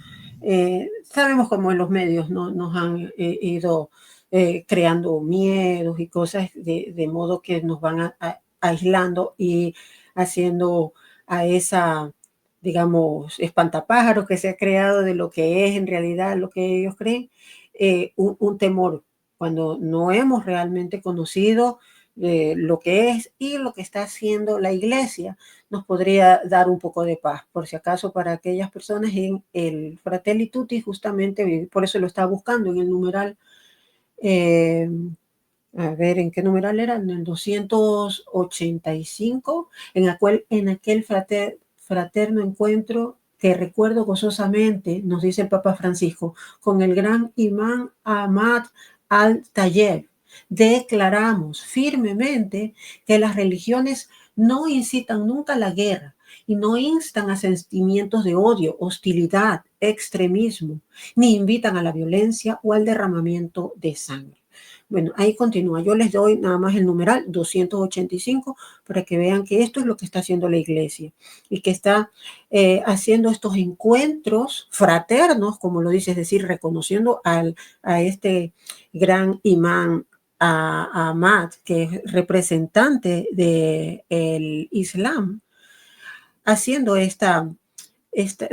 sabemos cómo en los medios, ¿no? Nos han ido creando miedos y cosas de modo que nos van aislando y haciendo a esa, digamos, espantapájaros que se ha creado de lo que es en realidad lo que ellos creen, un temor cuando no hemos realmente conocido lo que es y lo que está haciendo la iglesia, nos podría dar un poco de paz. Por si acaso, para aquellas personas en el Fratelli Tutti, justamente por eso lo estaba buscando en el numeral, a ver, ¿en qué numeral era? En el 285, en aquel fraterno encuentro que recuerdo gozosamente, nos dice el Papa Francisco, con el gran imán Ahmad al-Tayeb, declaramos firmemente que las religiones no incitan nunca a la guerra y no instan a sentimientos de odio, hostilidad, extremismo, ni invitan a la violencia o al derramamiento de sangre. Bueno, ahí continúa. Yo les doy nada más el numeral 285 para que vean que esto es lo que está haciendo la iglesia y que está haciendo estos encuentros fraternos, como lo dice, es decir, reconociendo a este gran imán Ahmad, que es representante del Islam, haciendo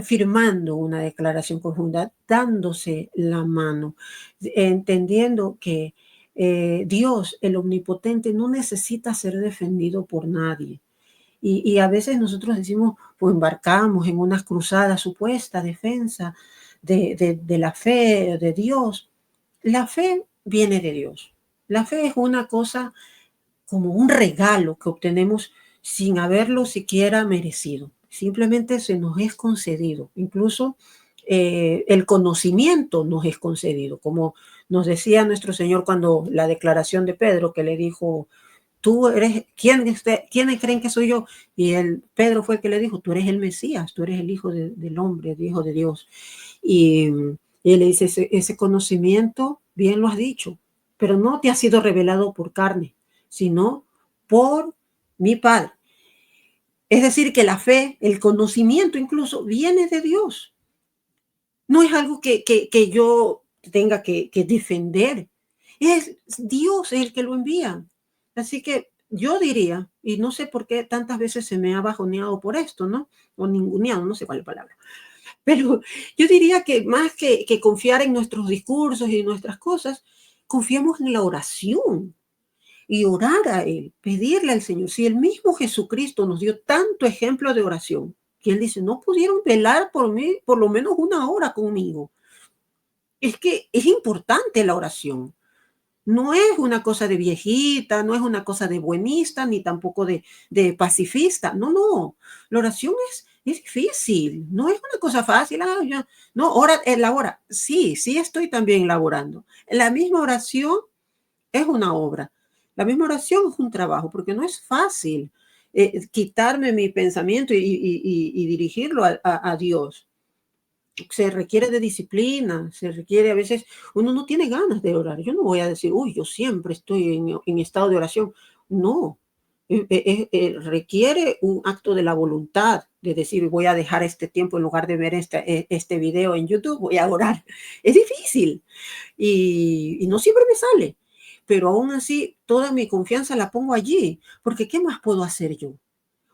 firmando una declaración conjunta, dándose la mano, entendiendo que Dios, el omnipotente, no necesita ser defendido por nadie. Y a veces nosotros decimos, pues embarcamos en unas cruzadas, supuesta defensa de la fe de Dios. La fe viene de Dios. La fe es una cosa como un regalo que obtenemos sin haberlo siquiera merecido. Simplemente se nos es concedido. Incluso el conocimiento nos es concedido, como nos decía nuestro Señor cuando la declaración de Pedro que le dijo, tú eres, ¿quiénes creen que soy yo? Y Pedro fue el que le dijo, tú eres el Mesías, tú eres el Hijo del Hombre, el Hijo de Dios. Y él le dice, ese conocimiento, bien lo has dicho, pero no te ha sido revelado por carne, sino por mi Padre. Es decir, que la fe, el conocimiento incluso, viene de Dios. No es algo que yo tenga que defender. Es Dios el que lo envía. Así que yo diría, y no sé por qué tantas veces se me ha bajoneado por esto, ¿no? O ninguneado, no sé cuál es la palabra. Pero yo diría que más que confiar en nuestros discursos y nuestras cosas, confiemos en la oración y orar a Él, pedirle al Señor. Si el mismo Jesucristo nos dio tanto ejemplo de oración, que Él dice, no pudieron velar por mí por lo menos una hora conmigo. Es que es importante la oración. No es una cosa de viejita, no es una cosa de buenista, ni tampoco de pacifista. No, no. La oración es difícil, no es una cosa fácil. No, elabora. Sí, sí estoy también elaborando. La misma oración es una obra. La misma oración es un trabajo, porque no es fácil quitarme mi pensamiento y dirigirlo a Dios. Se requiere de disciplina, se requiere a veces, uno no tiene ganas de orar. Yo no voy a decir, uy, yo siempre estoy en estado de oración. No, requiere un acto de la voluntad, de decir, voy a dejar este tiempo en lugar de ver este video en YouTube, voy a orar. Es difícil y no siempre me sale, pero aún así toda mi confianza la pongo allí, porque ¿qué más puedo hacer yo?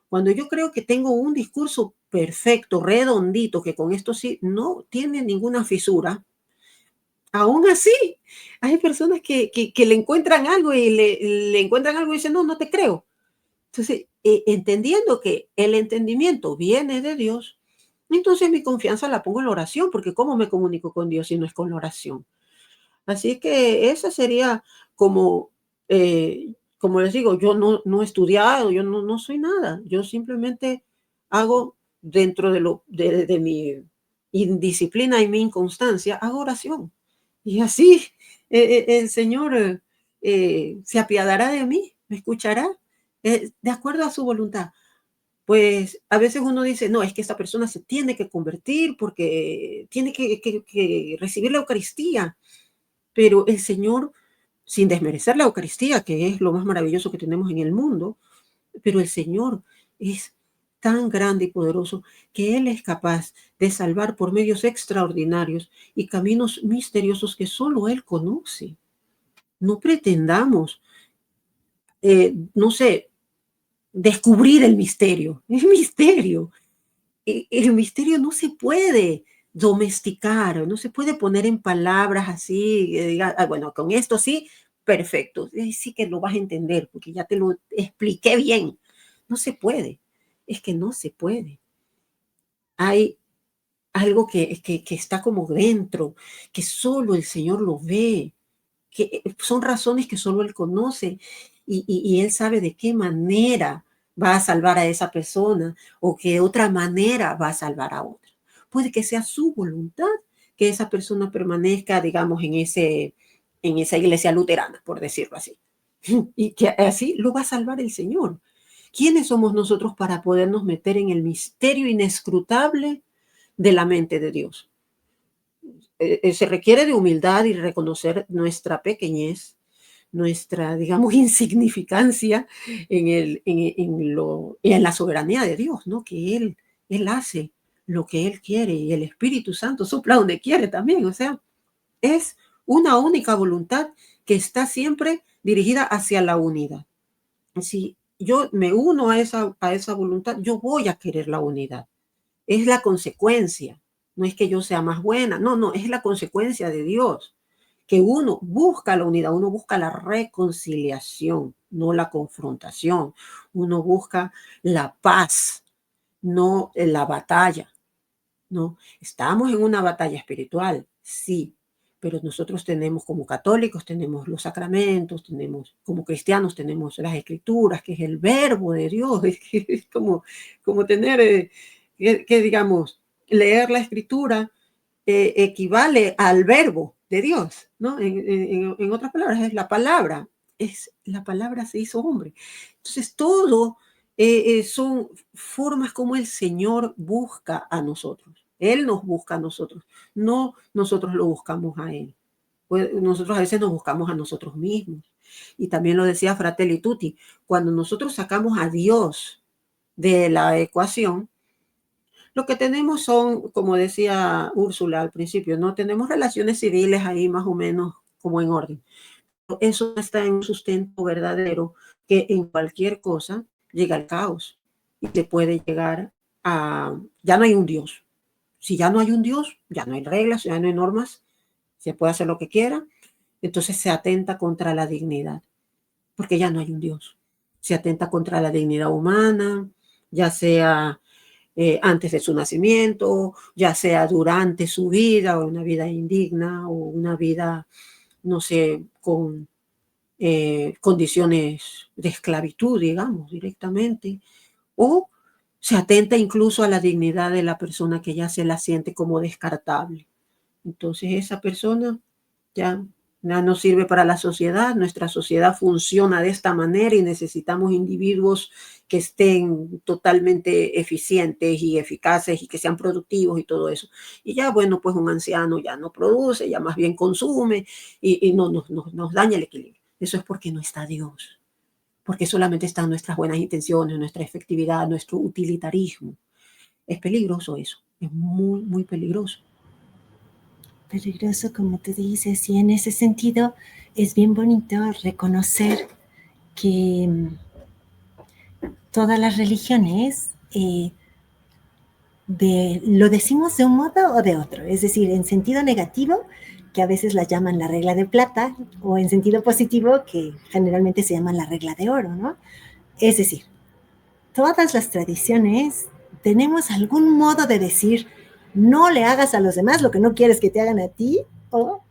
Cuando yo creo que tengo un discurso perfecto, redondito, que con esto sí no tiene ninguna fisura, aún así hay personas que le encuentran algo y le encuentran algo y dicen, no, no te creo. Entonces, entendiendo que el entendimiento viene de Dios, entonces mi confianza la pongo en la oración, porque ¿cómo me comunico con Dios si no es con la oración? Así que esa sería como, como les digo, yo no he estudiado, yo no soy nada, yo simplemente hago dentro de mi indisciplina y mi inconstancia, hago oración. Y así el Señor se apiadará de mí, me escuchará de acuerdo a su voluntad. Pues a veces uno dice, no, es que esta persona se tiene que convertir porque tiene que recibir la Eucaristía. Pero el Señor, sin desmerecer la Eucaristía, que es lo más maravilloso que tenemos en el mundo, pero el Señor es tan grande y poderoso que Él es capaz de salvar por medios extraordinarios y caminos misteriosos que solo Él conoce. No pretendamos, no sé, descubrir el misterio. El misterio. El misterio no se puede domesticar, no se puede poner en palabras así, que diga, bueno, con esto sí, perfecto, sí que lo vas a entender, porque ya te lo expliqué bien. No se puede, es que no se puede. Hay algo que está como dentro, que solo el Señor lo ve, que son razones que solo Él conoce y Él sabe de qué manera va a salvar a esa persona o qué otra manera va a salvar a otra. Puede que sea su voluntad que esa persona permanezca, digamos, en esa iglesia luterana, por decirlo así. Y que así lo va a salvar el Señor. ¿Quiénes somos nosotros para podernos meter en el misterio inescrutable de la mente de Dios? Se requiere de humildad y reconocer nuestra pequeñez, nuestra, digamos, insignificancia en la soberanía de Dios, ¿no? Que Él hace lo que Él quiere y el Espíritu Santo sopla donde quiere también. O sea, es una única voluntad que está siempre dirigida hacia la unidad. Si yo me uno a esa voluntad, yo voy a querer la unidad. Es la consecuencia. No es que yo sea más buena, no, es la consecuencia de Dios. Que uno busca la unidad, uno busca la reconciliación, no la confrontación. Uno busca la paz, no la batalla. No, estamos en una batalla espiritual, sí, pero nosotros tenemos como católicos, tenemos los sacramentos, tenemos como cristianos, tenemos las escrituras, que es el verbo de Dios, es como tener, que digamos, leer la escritura equivale al verbo de Dios, ¿no? En otras palabras, es la palabra. es la palabra se hizo hombre. Entonces, todo son formas como el Señor busca a nosotros. Él nos busca a nosotros, no nosotros lo buscamos a Él. Pues nosotros a veces nos buscamos a nosotros mismos. Y también lo decía Fratelli Tutti, cuando nosotros sacamos a Dios de la ecuación, lo que tenemos son, como decía Úrsula al principio, no tenemos relaciones civiles ahí más o menos como en orden. Eso está en un sustento verdadero que en cualquier cosa llega al caos y se puede llegar a, ya no hay un Dios. Si ya no hay un Dios, ya no hay reglas, ya no hay normas, se puede hacer lo que quiera, entonces se atenta contra la dignidad, porque ya no hay un Dios. Se atenta contra la dignidad humana, ya sea antes de su nacimiento, ya sea durante su vida, o una vida indigna, o una vida, no sé, con condiciones de esclavitud, digamos, directamente, o se atenta incluso a la dignidad de la persona que ya se la siente como descartable. Entonces esa persona ya no sirve para la sociedad, nuestra sociedad funciona de esta manera y necesitamos individuos que estén totalmente eficientes y eficaces y que sean productivos y todo eso. Y ya, bueno, pues un anciano ya no produce, ya más bien consume y no, nos daña el equilibrio. Eso es porque no está Dios, porque solamente están nuestras buenas intenciones, nuestra efectividad, nuestro utilitarismo. Es peligroso eso, es muy, muy peligroso. Peligroso, como tú dices, y en ese sentido es bien bonito reconocer que todas las religiones lo decimos de un modo o de otro, es decir, en sentido negativo, que a veces la llaman la regla de plata, o en sentido positivo, que generalmente se llama la regla de oro, ¿no? Es decir, todas las tradiciones tenemos algún modo de decir, no le hagas a los demás lo que no quieres que te hagan a ti, o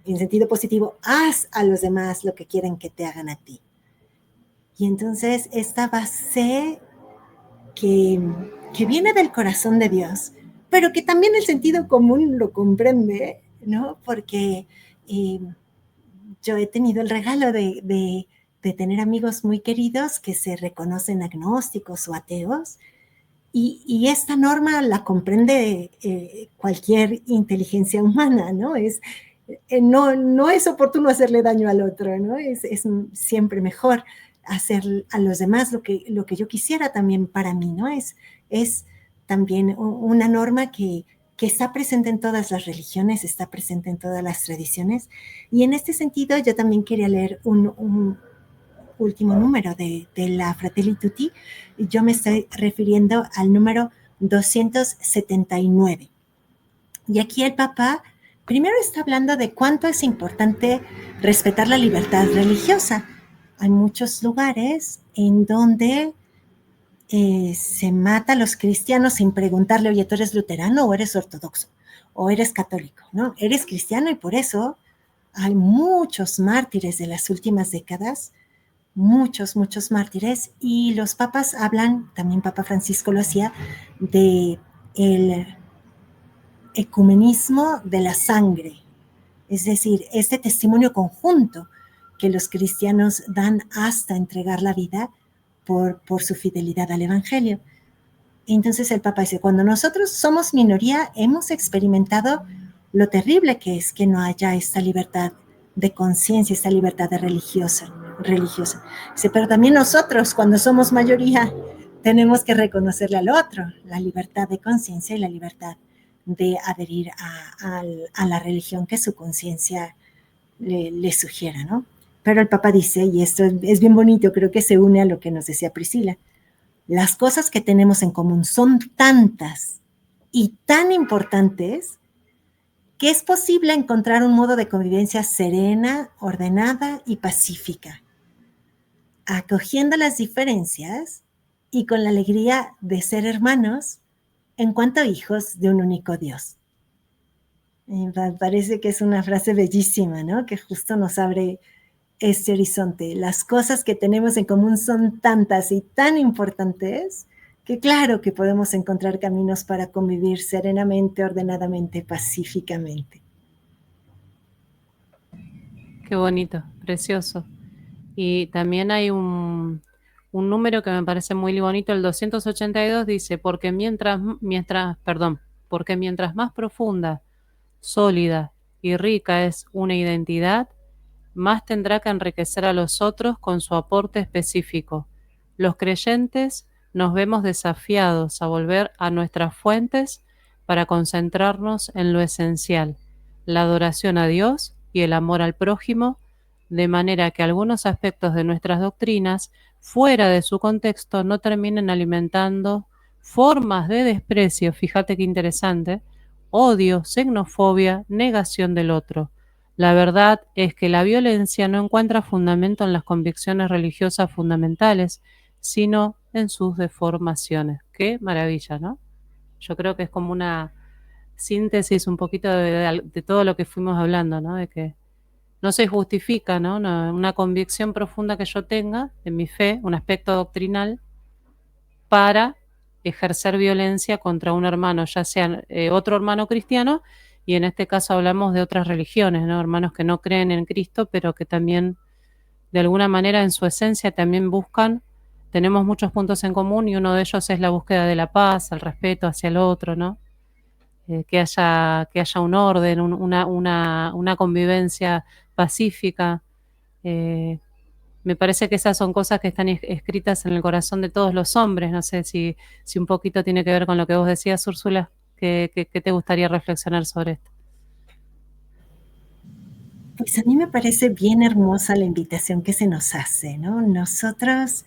en sentido positivo, haz a los demás lo que quieren que te hagan a ti. Y entonces esta base que viene del corazón de Dios, pero que también el sentido común lo comprende, ¿no? Porque yo he tenido el regalo de tener amigos muy queridos que se reconocen agnósticos o ateos, y esta norma la comprende cualquier inteligencia humana, ¿no? No es oportuno hacerle daño al otro, ¿no? Es siempre mejor hacer a los demás lo que yo quisiera también para mí, ¿no? Es también una norma que está presente en todas las religiones, está presente en todas las tradiciones. Y en este sentido yo también quería leer un último número de la Fratelli Tutti. Yo me estoy refiriendo al número 279. Y aquí el Papa primero está hablando de cuánto es importante respetar la libertad religiosa. Hay muchos lugares en donde se mata a los cristianos sin preguntarle, oye, ¿tú eres luterano o eres ortodoxo? ¿O eres católico? ¿No? Eres cristiano, y por eso hay muchos mártires de las últimas décadas, muchos mártires, y los papas hablan, también Papa Francisco lo hacía, de el ecumenismo de la sangre, es decir, este testimonio conjunto que los cristianos dan hasta entregar la vida por su fidelidad al Evangelio. Entonces el Papa dice, cuando nosotros somos minoría, hemos experimentado lo terrible que es que no haya esta libertad de conciencia, esta libertad de religiosa. Dice, pero también nosotros, cuando somos mayoría, tenemos que reconocerle al otro la libertad de conciencia y la libertad de adherir a la religión que su conciencia le sugiera, ¿no? Pero el Papa dice, y esto es bien bonito, creo que se une a lo que nos decía Priscila, las cosas que tenemos en común son tantas y tan importantes que es posible encontrar un modo de convivencia serena, ordenada y pacífica, acogiendo las diferencias y con la alegría de ser hermanos en cuanto hijos de un único Dios. Me parece que es una frase bellísima, ¿no? Que justo nos abre este horizonte. Las cosas que tenemos en común son tantas y tan importantes que claro que podemos encontrar caminos para convivir serenamente, ordenadamente, pacíficamente. Qué bonito, precioso. Y también hay un número que me parece muy bonito, el 282 dice, porque mientras más profunda, sólida y rica es una identidad, más tendrá que enriquecer a los otros con su aporte específico. Los creyentes nos vemos desafiados a volver a nuestras fuentes para concentrarnos en lo esencial, la adoración a Dios y el amor al prójimo, de manera que algunos aspectos de nuestras doctrinas, fuera de su contexto, no terminen alimentando formas de desprecio, fíjate qué interesante, odio, xenofobia, negación del otro. La verdad es que la violencia no encuentra fundamento en las convicciones religiosas fundamentales, sino en sus deformaciones. Qué maravilla, ¿no? Yo creo que es como una síntesis un poquito de todo lo que fuimos hablando, ¿no? De que no se justifica, ¿no? Una convicción profunda que yo tenga en mi fe, un aspecto doctrinal, para ejercer violencia contra un hermano, ya sea otro hermano cristiano, y en este caso hablamos de otras religiones, ¿no? Hermanos que no creen en Cristo, pero que también, de alguna manera, en su esencia también buscan, tenemos muchos puntos en común y uno de ellos es la búsqueda de la paz, el respeto hacia el otro, ¿no? Que haya un orden, una convivencia pacífica. Eh, Me parece que esas son cosas que están escritas en el corazón de todos los hombres. No sé si un poquito tiene que ver con lo que vos decías, Úrsula. ¿Qué te gustaría reflexionar sobre esto? Pues a mí me parece bien hermosa la invitación que se nos hace, ¿no? Nosotros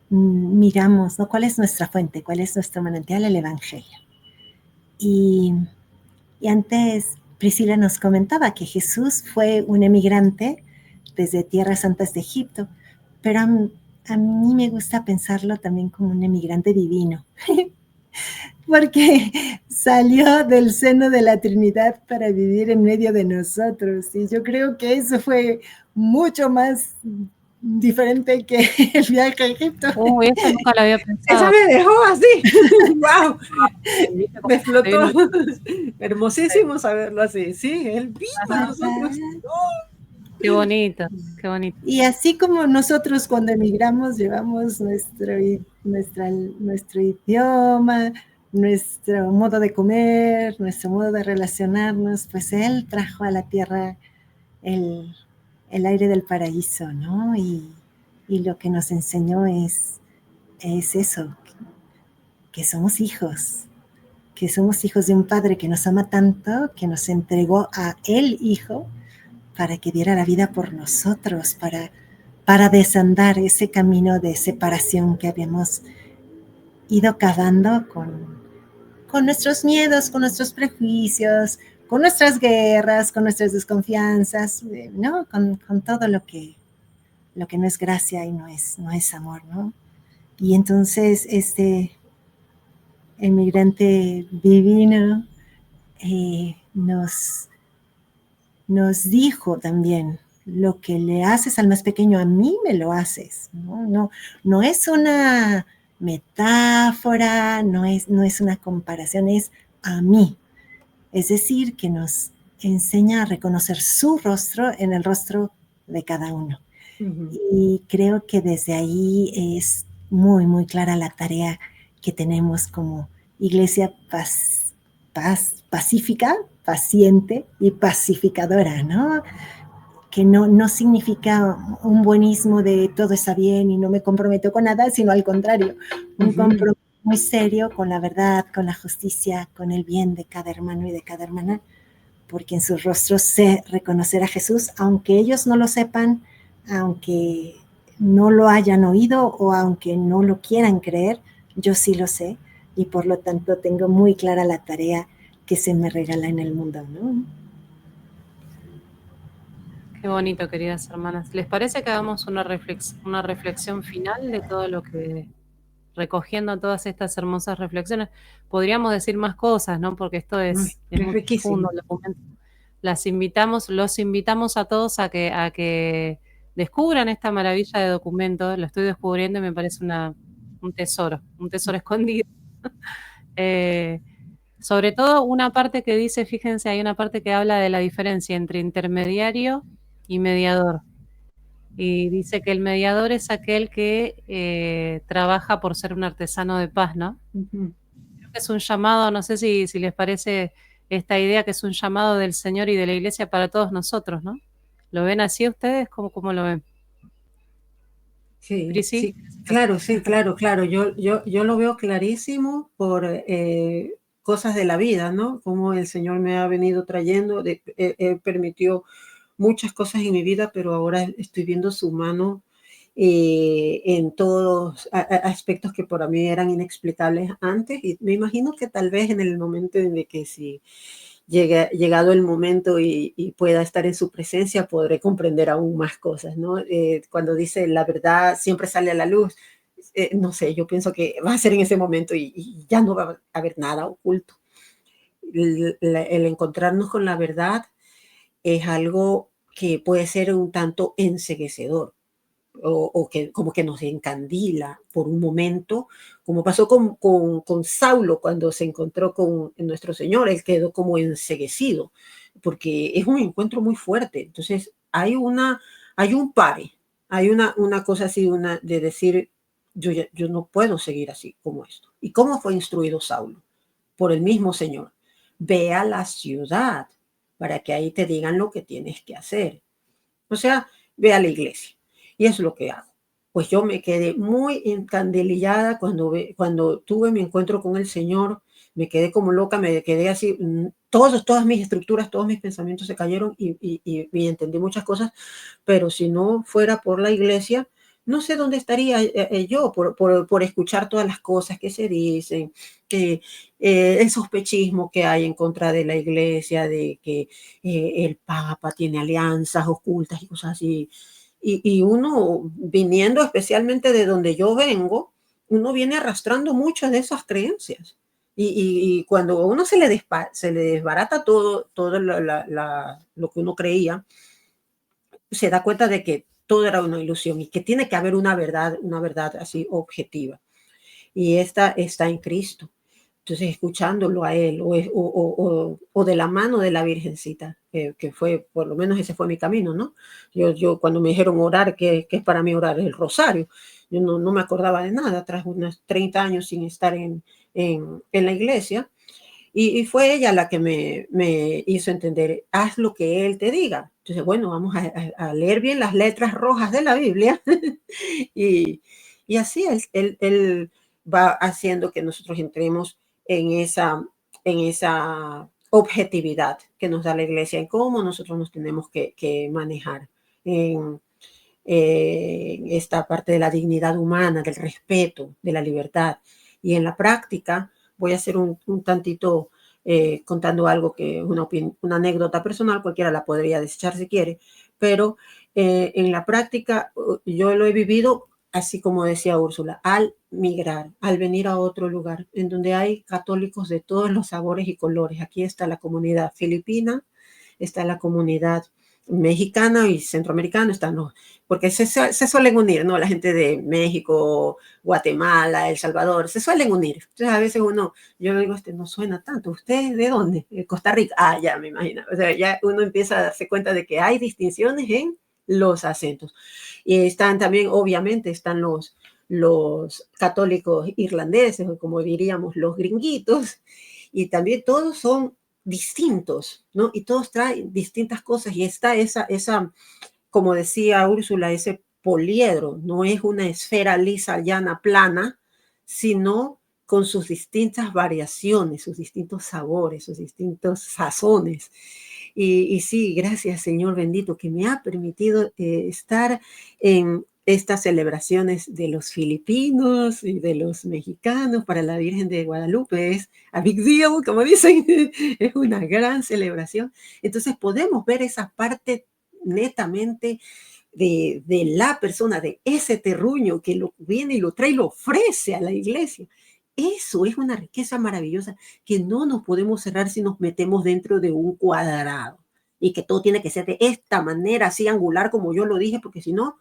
miramos, ¿no? ¿Cuál es nuestra fuente? ¿Cuál es nuestro manantial? El Evangelio. Y antes Priscila nos comentaba que Jesús fue un emigrante desde tierras santas de Egipto, pero a mí me gusta pensarlo también como un emigrante divino, porque salió del seno de la Trinidad para vivir en medio de nosotros. Y yo creo que eso fue mucho más diferente que el viaje a Egipto. Eso nunca lo había pensado. Esa me dejó así. ¡Wow! Me explotó. Hermosísimo saberlo así. Sí, él vino a nosotros. Qué bonito, qué bonito. Y así como nosotros cuando emigramos llevamos nuestro idioma, nuestro modo de comer, nuestro modo de relacionarnos, pues Él trajo a la tierra el aire del paraíso, ¿no? Y lo que nos enseñó es eso, que somos hijos de un Padre que nos ama tanto, que nos entregó a el Hijo para que diera la vida por nosotros, para desandar ese camino de separación que habíamos ido cavando con nuestros miedos, con nuestros prejuicios, con nuestras guerras, con nuestras desconfianzas, ¿no? Con todo lo que no es gracia y no es amor, ¿no? Y entonces este emigrante divino nos dijo también: lo que le haces al más pequeño, a mí me lo haces. No es una metáfora, no es una comparación, es a mí. Es decir, que nos enseña a reconocer su rostro en el rostro de cada uno. Y creo que desde ahí es muy, muy clara la tarea que tenemos como iglesia pacífica, paciente y pacificadora, ¿no? Que no significa un buenismo de todo está bien y no me comprometo con nada, sino al contrario, un compromiso muy serio con la verdad, con la justicia, con el bien de cada hermano y de cada hermana, porque en sus rostros sé reconocer a Jesús, aunque ellos no lo sepan, aunque no lo hayan oído o aunque no lo quieran creer, yo sí lo sé y por lo tanto tengo muy clara la tarea que se me regala en el mundo, ¿no? Qué bonito, queridas hermanas. ¿Les parece que hagamos una reflexión final de todo lo que, recogiendo todas estas hermosas reflexiones? Podríamos decir más cosas, ¿no? Porque esto es muy profundo el documento. Los invitamos a todos a que descubran esta maravilla de documento. Lo estoy descubriendo y me parece un tesoro escondido. Sobre todo una parte que dice, fíjense, hay una parte que habla de la diferencia entre intermediario y mediador. y dice que el mediador es aquel que trabaja por ser un artesano de paz, ¿no? Ujú. Creo que es un llamado, no sé si les parece esta idea que es un llamado del Señor y de la Iglesia para todos nosotros, ¿no? ¿Lo ven así ustedes? ¿Cómo lo ven? Sí, Prisi. sí, claro, sí, claro, claro. Yo lo veo clarísimo por cosas de la vida, ¿no? Como el Señor me ha venido trayendo, permitió muchas cosas en mi vida, pero ahora estoy viendo su mano en todos aspectos que para mí eran inexplicables antes. Y me imagino que tal vez en el momento en el que si llegado el momento y pueda estar en su presencia, podré comprender aún más cosas, ¿no? Cuando dice la verdad siempre sale a la luz, no sé, yo pienso que va a ser en ese momento y ya no va a haber nada oculto. El encontrarnos con la verdad es algo que puede ser un tanto enceguecedor o que como que nos encandila por un momento, como pasó con Saulo cuando se encontró con nuestro Señor, él quedó como enceguecido, porque es un encuentro muy fuerte. Entonces hay un pare, hay una cosa así, de decir, yo no puedo seguir así como esto. ¿Y cómo fue instruido Saulo? Por el mismo Señor. Ve a la ciudad para que ahí te digan lo que tienes que hacer. O sea, ve a la iglesia. Y es lo que hago. Pues yo me quedé muy encandelillada cuando tuve mi encuentro con el Señor, me quedé como loca, me quedé así, todas mis estructuras, todos mis pensamientos se cayeron y entendí muchas cosas, pero si no fuera por la iglesia, no sé dónde estaría yo por escuchar todas las cosas que se dicen, que el sospechismo que hay en contra de la iglesia, de que el Papa tiene alianzas ocultas y cosas así. Y uno, viniendo especialmente de donde yo vengo, uno viene arrastrando muchas de esas creencias. Y cuando a uno se le desbarata todo lo que uno creía, se da cuenta de que todo era una ilusión y que tiene que haber una verdad así objetiva. Y esta está en Cristo. Entonces, escuchándolo a él o de la mano de la Virgencita, que fue, por lo menos ese fue mi camino, ¿no? Yo cuando me dijeron orar, ¿qué es para mí orar? El rosario. Yo no me acordaba de nada, tras unos 30 años sin estar en la iglesia. Y fue ella la que me hizo entender, haz lo que él te diga. Entonces, bueno, vamos a leer bien las letras rojas de la Biblia y, y así él va haciendo que nosotros entremos en esa objetividad que nos da la iglesia, en cómo nosotros nos tenemos que manejar en esta parte de la dignidad humana, del respeto, de la libertad. Y en la práctica voy a hacer un tantito contando algo que es una anécdota personal, cualquiera la podría desechar si quiere, pero en la práctica yo lo he vivido así como decía Úrsula, al migrar, al venir a otro lugar en donde hay católicos de todos los sabores y colores. Aquí está la comunidad filipina, está la comunidad mexicana y centroamericana, están los, porque se suelen unir, ¿no? La gente de México, Guatemala, El Salvador, se suelen unir. Entonces a veces yo digo, no suena tanto. ¿Usted de dónde? Costa Rica. Ah, ya me imagino. O sea, ya uno empieza a darse cuenta de que hay distinciones en los acentos. Y están también, obviamente, están los católicos irlandeses, o como diríamos, los gringuitos, y también todos son distintos, ¿no? Y todos traen distintas cosas y está esa como decía Úrsula, ese poliedro, no es una esfera lisa, llana, plana, sino con sus distintas variaciones, sus distintos sabores, sus distintos sazones. Y sí, gracias Señor bendito que me ha permitido estar en estas celebraciones de los filipinos y de los mexicanos para la Virgen de Guadalupe. Es a big deal, como dicen, es una gran celebración. Entonces podemos ver esa parte netamente de la persona, de ese terruño que lo viene y lo trae y lo ofrece a la iglesia. Eso es una riqueza maravillosa que no nos podemos cerrar si nos metemos dentro de un cuadrado y que todo tiene que ser de esta manera, así angular como yo lo dije, porque si no,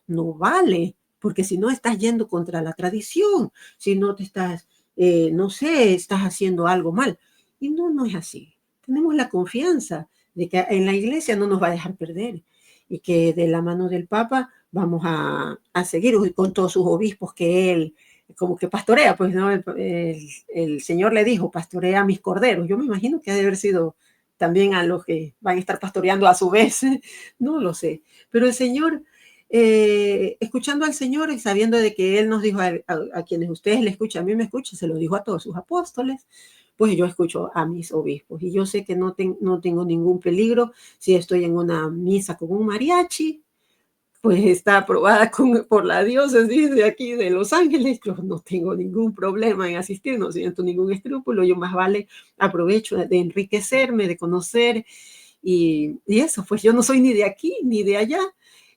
no vale, porque si no estás yendo contra la tradición, si no te estás, no sé, estás haciendo algo mal. Y no es así. Tenemos la confianza de que en la iglesia no nos va a dejar perder y que de la mano del Papa vamos a seguir con todos sus obispos que él como que pastorea, pues, ¿no? El Señor le dijo, pastorea a mis corderos. Yo me imagino que ha de haber sido también a los que van a estar pastoreando a su vez, no lo sé. Pero el Señor, escuchando al Señor y sabiendo de que Él nos dijo a quienes ustedes le escuchan, a mí me escuchan, se lo dijo a todos sus apóstoles, pues yo escucho a mis obispos y yo sé que no tengo ningún peligro si estoy en una misa con un mariachi, pues está aprobada por la diócesis de aquí de Los Ángeles. Yo no tengo ningún problema en asistir, no siento ningún escrúpulo. Yo más vale aprovecho de enriquecerme, de conocer y eso, pues yo no soy ni de aquí ni de allá.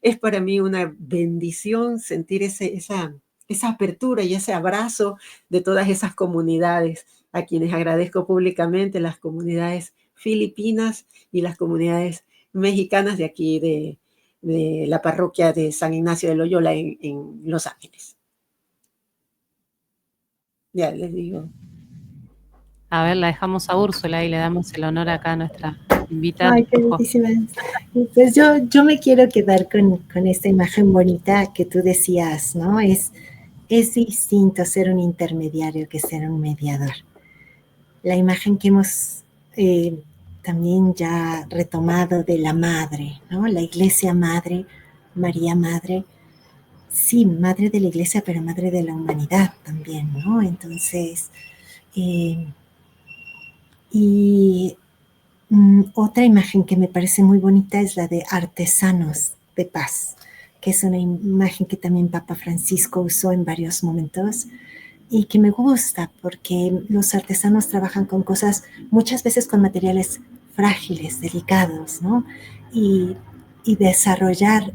Es para mí una bendición sentir esa apertura y ese abrazo de todas esas comunidades a quienes agradezco públicamente, las comunidades filipinas y las comunidades mexicanas de aquí de la parroquia de San Ignacio de Loyola en Los Ángeles. Ya les digo. A ver, la dejamos a Úrsula y le damos el honor acá a nuestra invitada. Ay, qué bellísimas. Pues yo me quiero quedar con esta imagen bonita que tú decías, ¿no? Es distinto ser un intermediario que ser un mediador. La imagen que hemos también ya retomado de la madre, ¿no? La iglesia madre, María madre, sí, madre de la iglesia, pero madre de la humanidad también, ¿no? Entonces, otra imagen que me parece muy bonita es la de artesanos de paz, que es una imagen que también Papa Francisco usó en varios momentos y que me gusta porque los artesanos trabajan con cosas, muchas veces con materiales frágiles, delicados, ¿no? Y desarrollar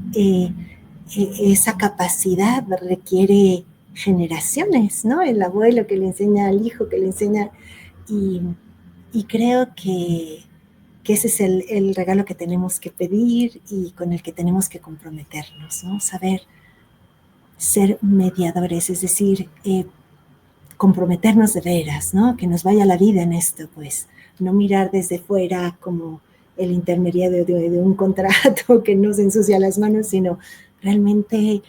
esa capacidad requiere generaciones, ¿no? El abuelo que le enseña al hijo, que le enseña, y creo que ese es el regalo que tenemos que pedir y con el que tenemos que comprometernos, ¿no? Saber ser mediadores, es decir, comprometernos de veras, ¿no? Que nos vaya la vida en esto, pues, no mirar desde fuera como el intermediario de un contrato que nos ensucia las manos, sino realmente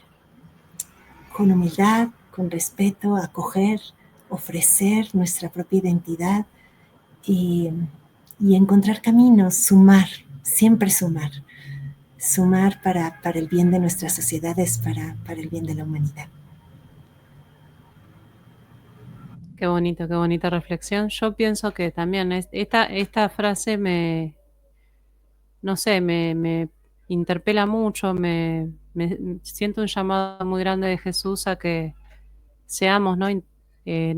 con humildad, con respeto, acoger, ofrecer nuestra propia identidad y encontrar caminos, sumar, siempre sumar para el bien de nuestras sociedades, para el bien de la humanidad. Qué bonita reflexión. Yo pienso que también esta frase no sé, me interpela mucho, me siento un llamado muy grande de Jesús a que seamos no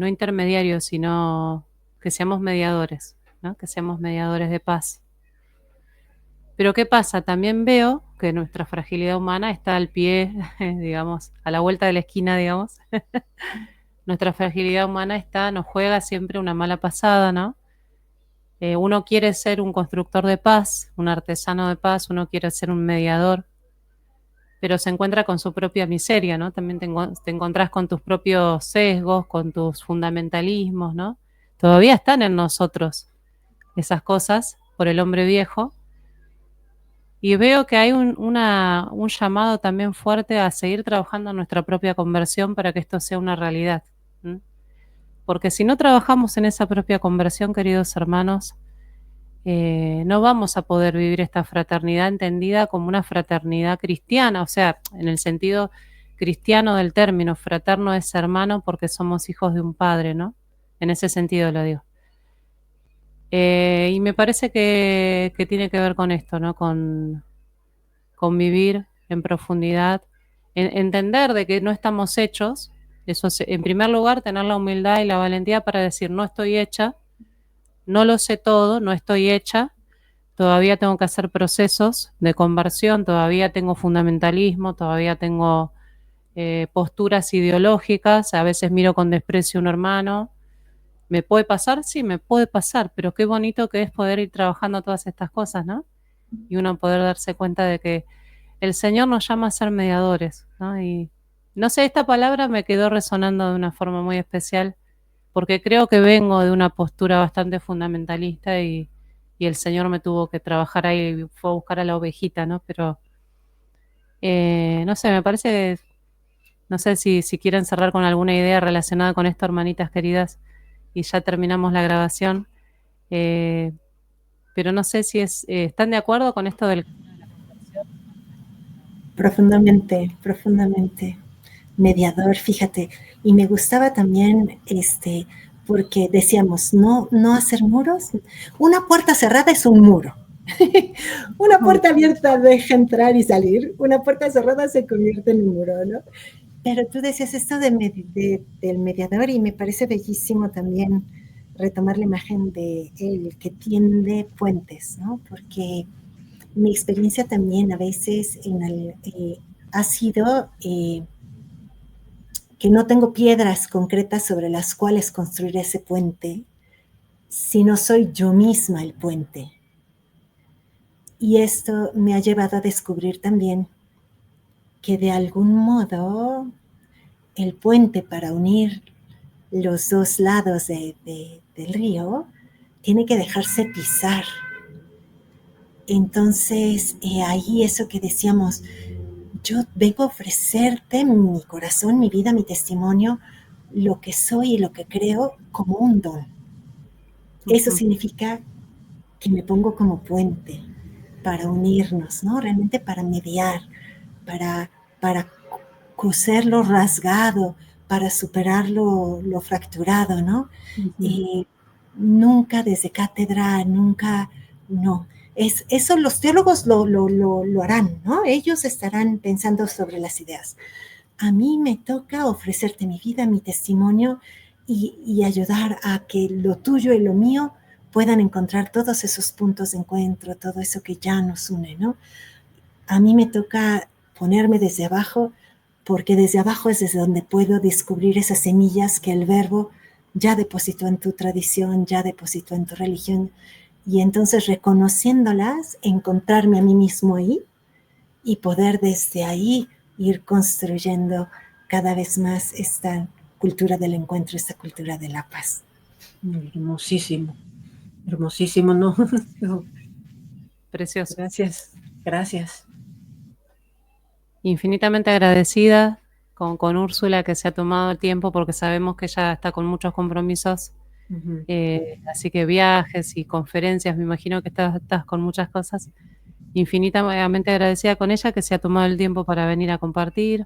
intermediarios, sino que seamos mediadores, ¿no? Que seamos mediadores de paz. Pero ¿qué pasa? También veo que nuestra fragilidad humana está al pie, digamos, a la vuelta de la esquina, digamos. Nuestra fragilidad humana nos juega siempre una mala pasada, ¿no? Uno quiere ser un constructor de paz, un artesano de paz, uno quiere ser un mediador, pero se encuentra con su propia miseria, ¿no? También te encontrás con tus propios sesgos, con tus fundamentalismos, ¿no? Todavía están en nosotros esas cosas por el hombre viejo. Y veo que hay un llamado también fuerte a seguir trabajando en nuestra propia conversión para que esto sea una realidad. ¿Mm? Porque si no trabajamos en esa propia conversión, queridos hermanos, no vamos a poder vivir esta fraternidad entendida como una fraternidad cristiana, o sea, en el sentido cristiano del término, fraterno es hermano porque somos hijos de un padre, ¿no? En ese sentido lo digo. Y me parece que tiene que ver con esto, ¿no? Con vivir en profundidad, entender de que no estamos hechos, eso es, en primer lugar, tener la humildad y la valentía para decir, no estoy hecha, no lo sé todo, no estoy hecha, todavía tengo que hacer procesos de conversión, todavía tengo fundamentalismo, todavía tengo posturas ideológicas, a veces miro con desprecio a un hermano. ¿Me puede pasar? Sí, me puede pasar, pero qué bonito que es poder ir trabajando todas estas cosas, ¿no? Y uno poder darse cuenta de que el Señor nos llama a ser mediadores, ¿no? Y no sé, esta palabra me quedó resonando de una forma muy especial, porque creo que vengo de una postura bastante fundamentalista y el Señor me tuvo que trabajar ahí, fue a buscar a la ovejita, ¿no? Pero No sé, me parece, no sé si quieren cerrar con alguna idea relacionada con esto, hermanitas queridas, y ya terminamos la grabación. Eh, pero no sé si ¿están de acuerdo con esto del... Profundamente, profundamente. Mediador, fíjate. Y me gustaba también, porque decíamos, no hacer muros. Una puerta cerrada es un muro. Una puerta abierta deja entrar y salir. Una puerta cerrada se convierte en un muro, ¿no? Pero tú decías esto del mediador y me parece bellísimo también retomar la imagen de él que tiende puentes, ¿no? Porque mi experiencia también a veces ha sido que no tengo piedras concretas sobre las cuales construir ese puente, sino soy yo misma el puente. Y esto me ha llevado a descubrir también que de algún modo el puente para unir los dos lados del río tiene que dejarse pisar. Entonces, ahí eso que decíamos, yo vengo a ofrecerte mi corazón, mi vida, mi testimonio, lo que soy y lo que creo como un don. Eso significa que me pongo como puente para unirnos, ¿no? Realmente para mediar, para coser lo rasgado, para superar lo fracturado, ¿no? Nunca desde cátedra, nunca, no. Eso los teólogos lo harán, ¿no? Ellos estarán pensando sobre las ideas. A mí me toca ofrecerte mi vida, mi testimonio y ayudar a que lo tuyo y lo mío puedan encontrar todos esos puntos de encuentro, todo eso que ya nos une, ¿no? A mí me toca ponerme desde abajo, porque desde abajo es desde donde puedo descubrir esas semillas que el Verbo ya depositó en tu tradición, ya depositó en tu religión, y entonces reconociéndolas, encontrarme a mí mismo ahí y poder desde ahí ir construyendo cada vez más esta cultura del encuentro, esta cultura de la paz. Hermosísimo, hermosísimo, ¿no? Precioso. Gracias, gracias. Infinitamente agradecida con Úrsula que se ha tomado el tiempo porque sabemos que ella está con muchos compromisos, así que viajes y conferencias, me imagino que estás con muchas cosas. Infinitamente agradecida con ella que se ha tomado el tiempo para venir a compartir,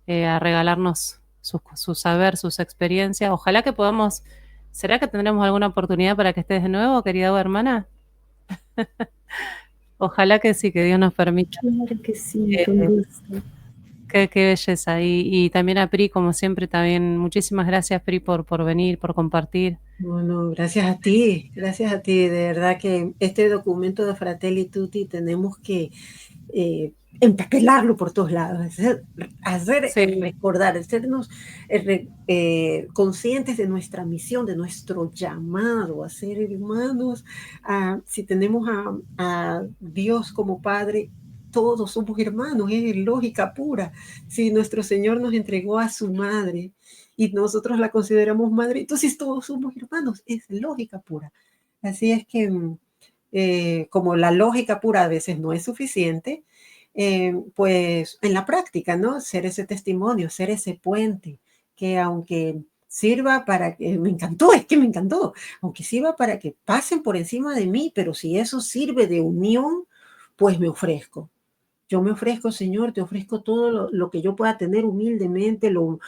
a regalarnos su saber, sus experiencias. Ojalá que podamos, ¿será que tendremos alguna oportunidad para que estés de nuevo, querida hermana? Ojalá que sí, que Dios nos permita. Claro que sí, con gusto. Qué belleza. Y también a Pri, como siempre, también muchísimas gracias, Pri, por venir, por compartir. Bueno, gracias a ti, de verdad que este documento de Fratelli Tutti tenemos que empapelarlo por todos lados, recordar, hacernos conscientes de nuestra misión, de nuestro llamado a ser hermanos. Si tenemos a Dios como Padre, todos somos hermanos, es lógica pura. Si nuestro Señor nos entregó a su madre y nosotros la consideramos madre, entonces todos somos hermanos, es lógica pura. Así es que como la lógica pura a veces no es suficiente, pues en la práctica, ¿no? Ser ese testimonio, ser ese puente, que aunque sirva para que, me encantó, aunque sirva para que pasen por encima de mí, pero si eso sirve de unión, pues me ofrezco. Yo me ofrezco, Señor, te ofrezco todo lo que yo pueda tener humildemente, lo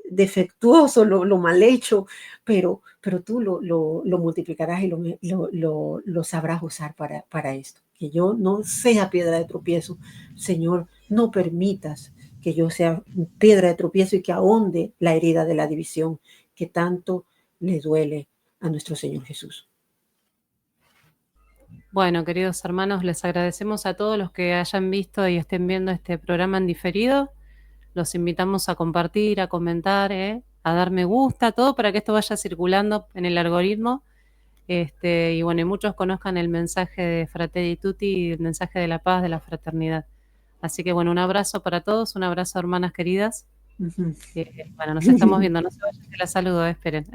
defectuoso, lo mal hecho, pero tú lo multiplicarás y lo sabrás usar para esto. Que yo no sea piedra de tropiezo. Señor, no permitas que yo sea piedra de tropiezo y que ahonde la herida de la división que tanto le duele a nuestro Señor Jesús. Bueno, queridos hermanos, les agradecemos a todos los que hayan visto y estén viendo este programa en diferido. Los invitamos a compartir, a comentar, a dar me gusta, todo para que esto vaya circulando en el algoritmo. Y bueno, y muchos conozcan el mensaje de Fratelli Tutti, el mensaje de la paz, de la fraternidad. Así que bueno, un abrazo para todos, un abrazo, hermanas queridas. Bueno, nos estamos viendo, no se vayan, que la saludo, esperen.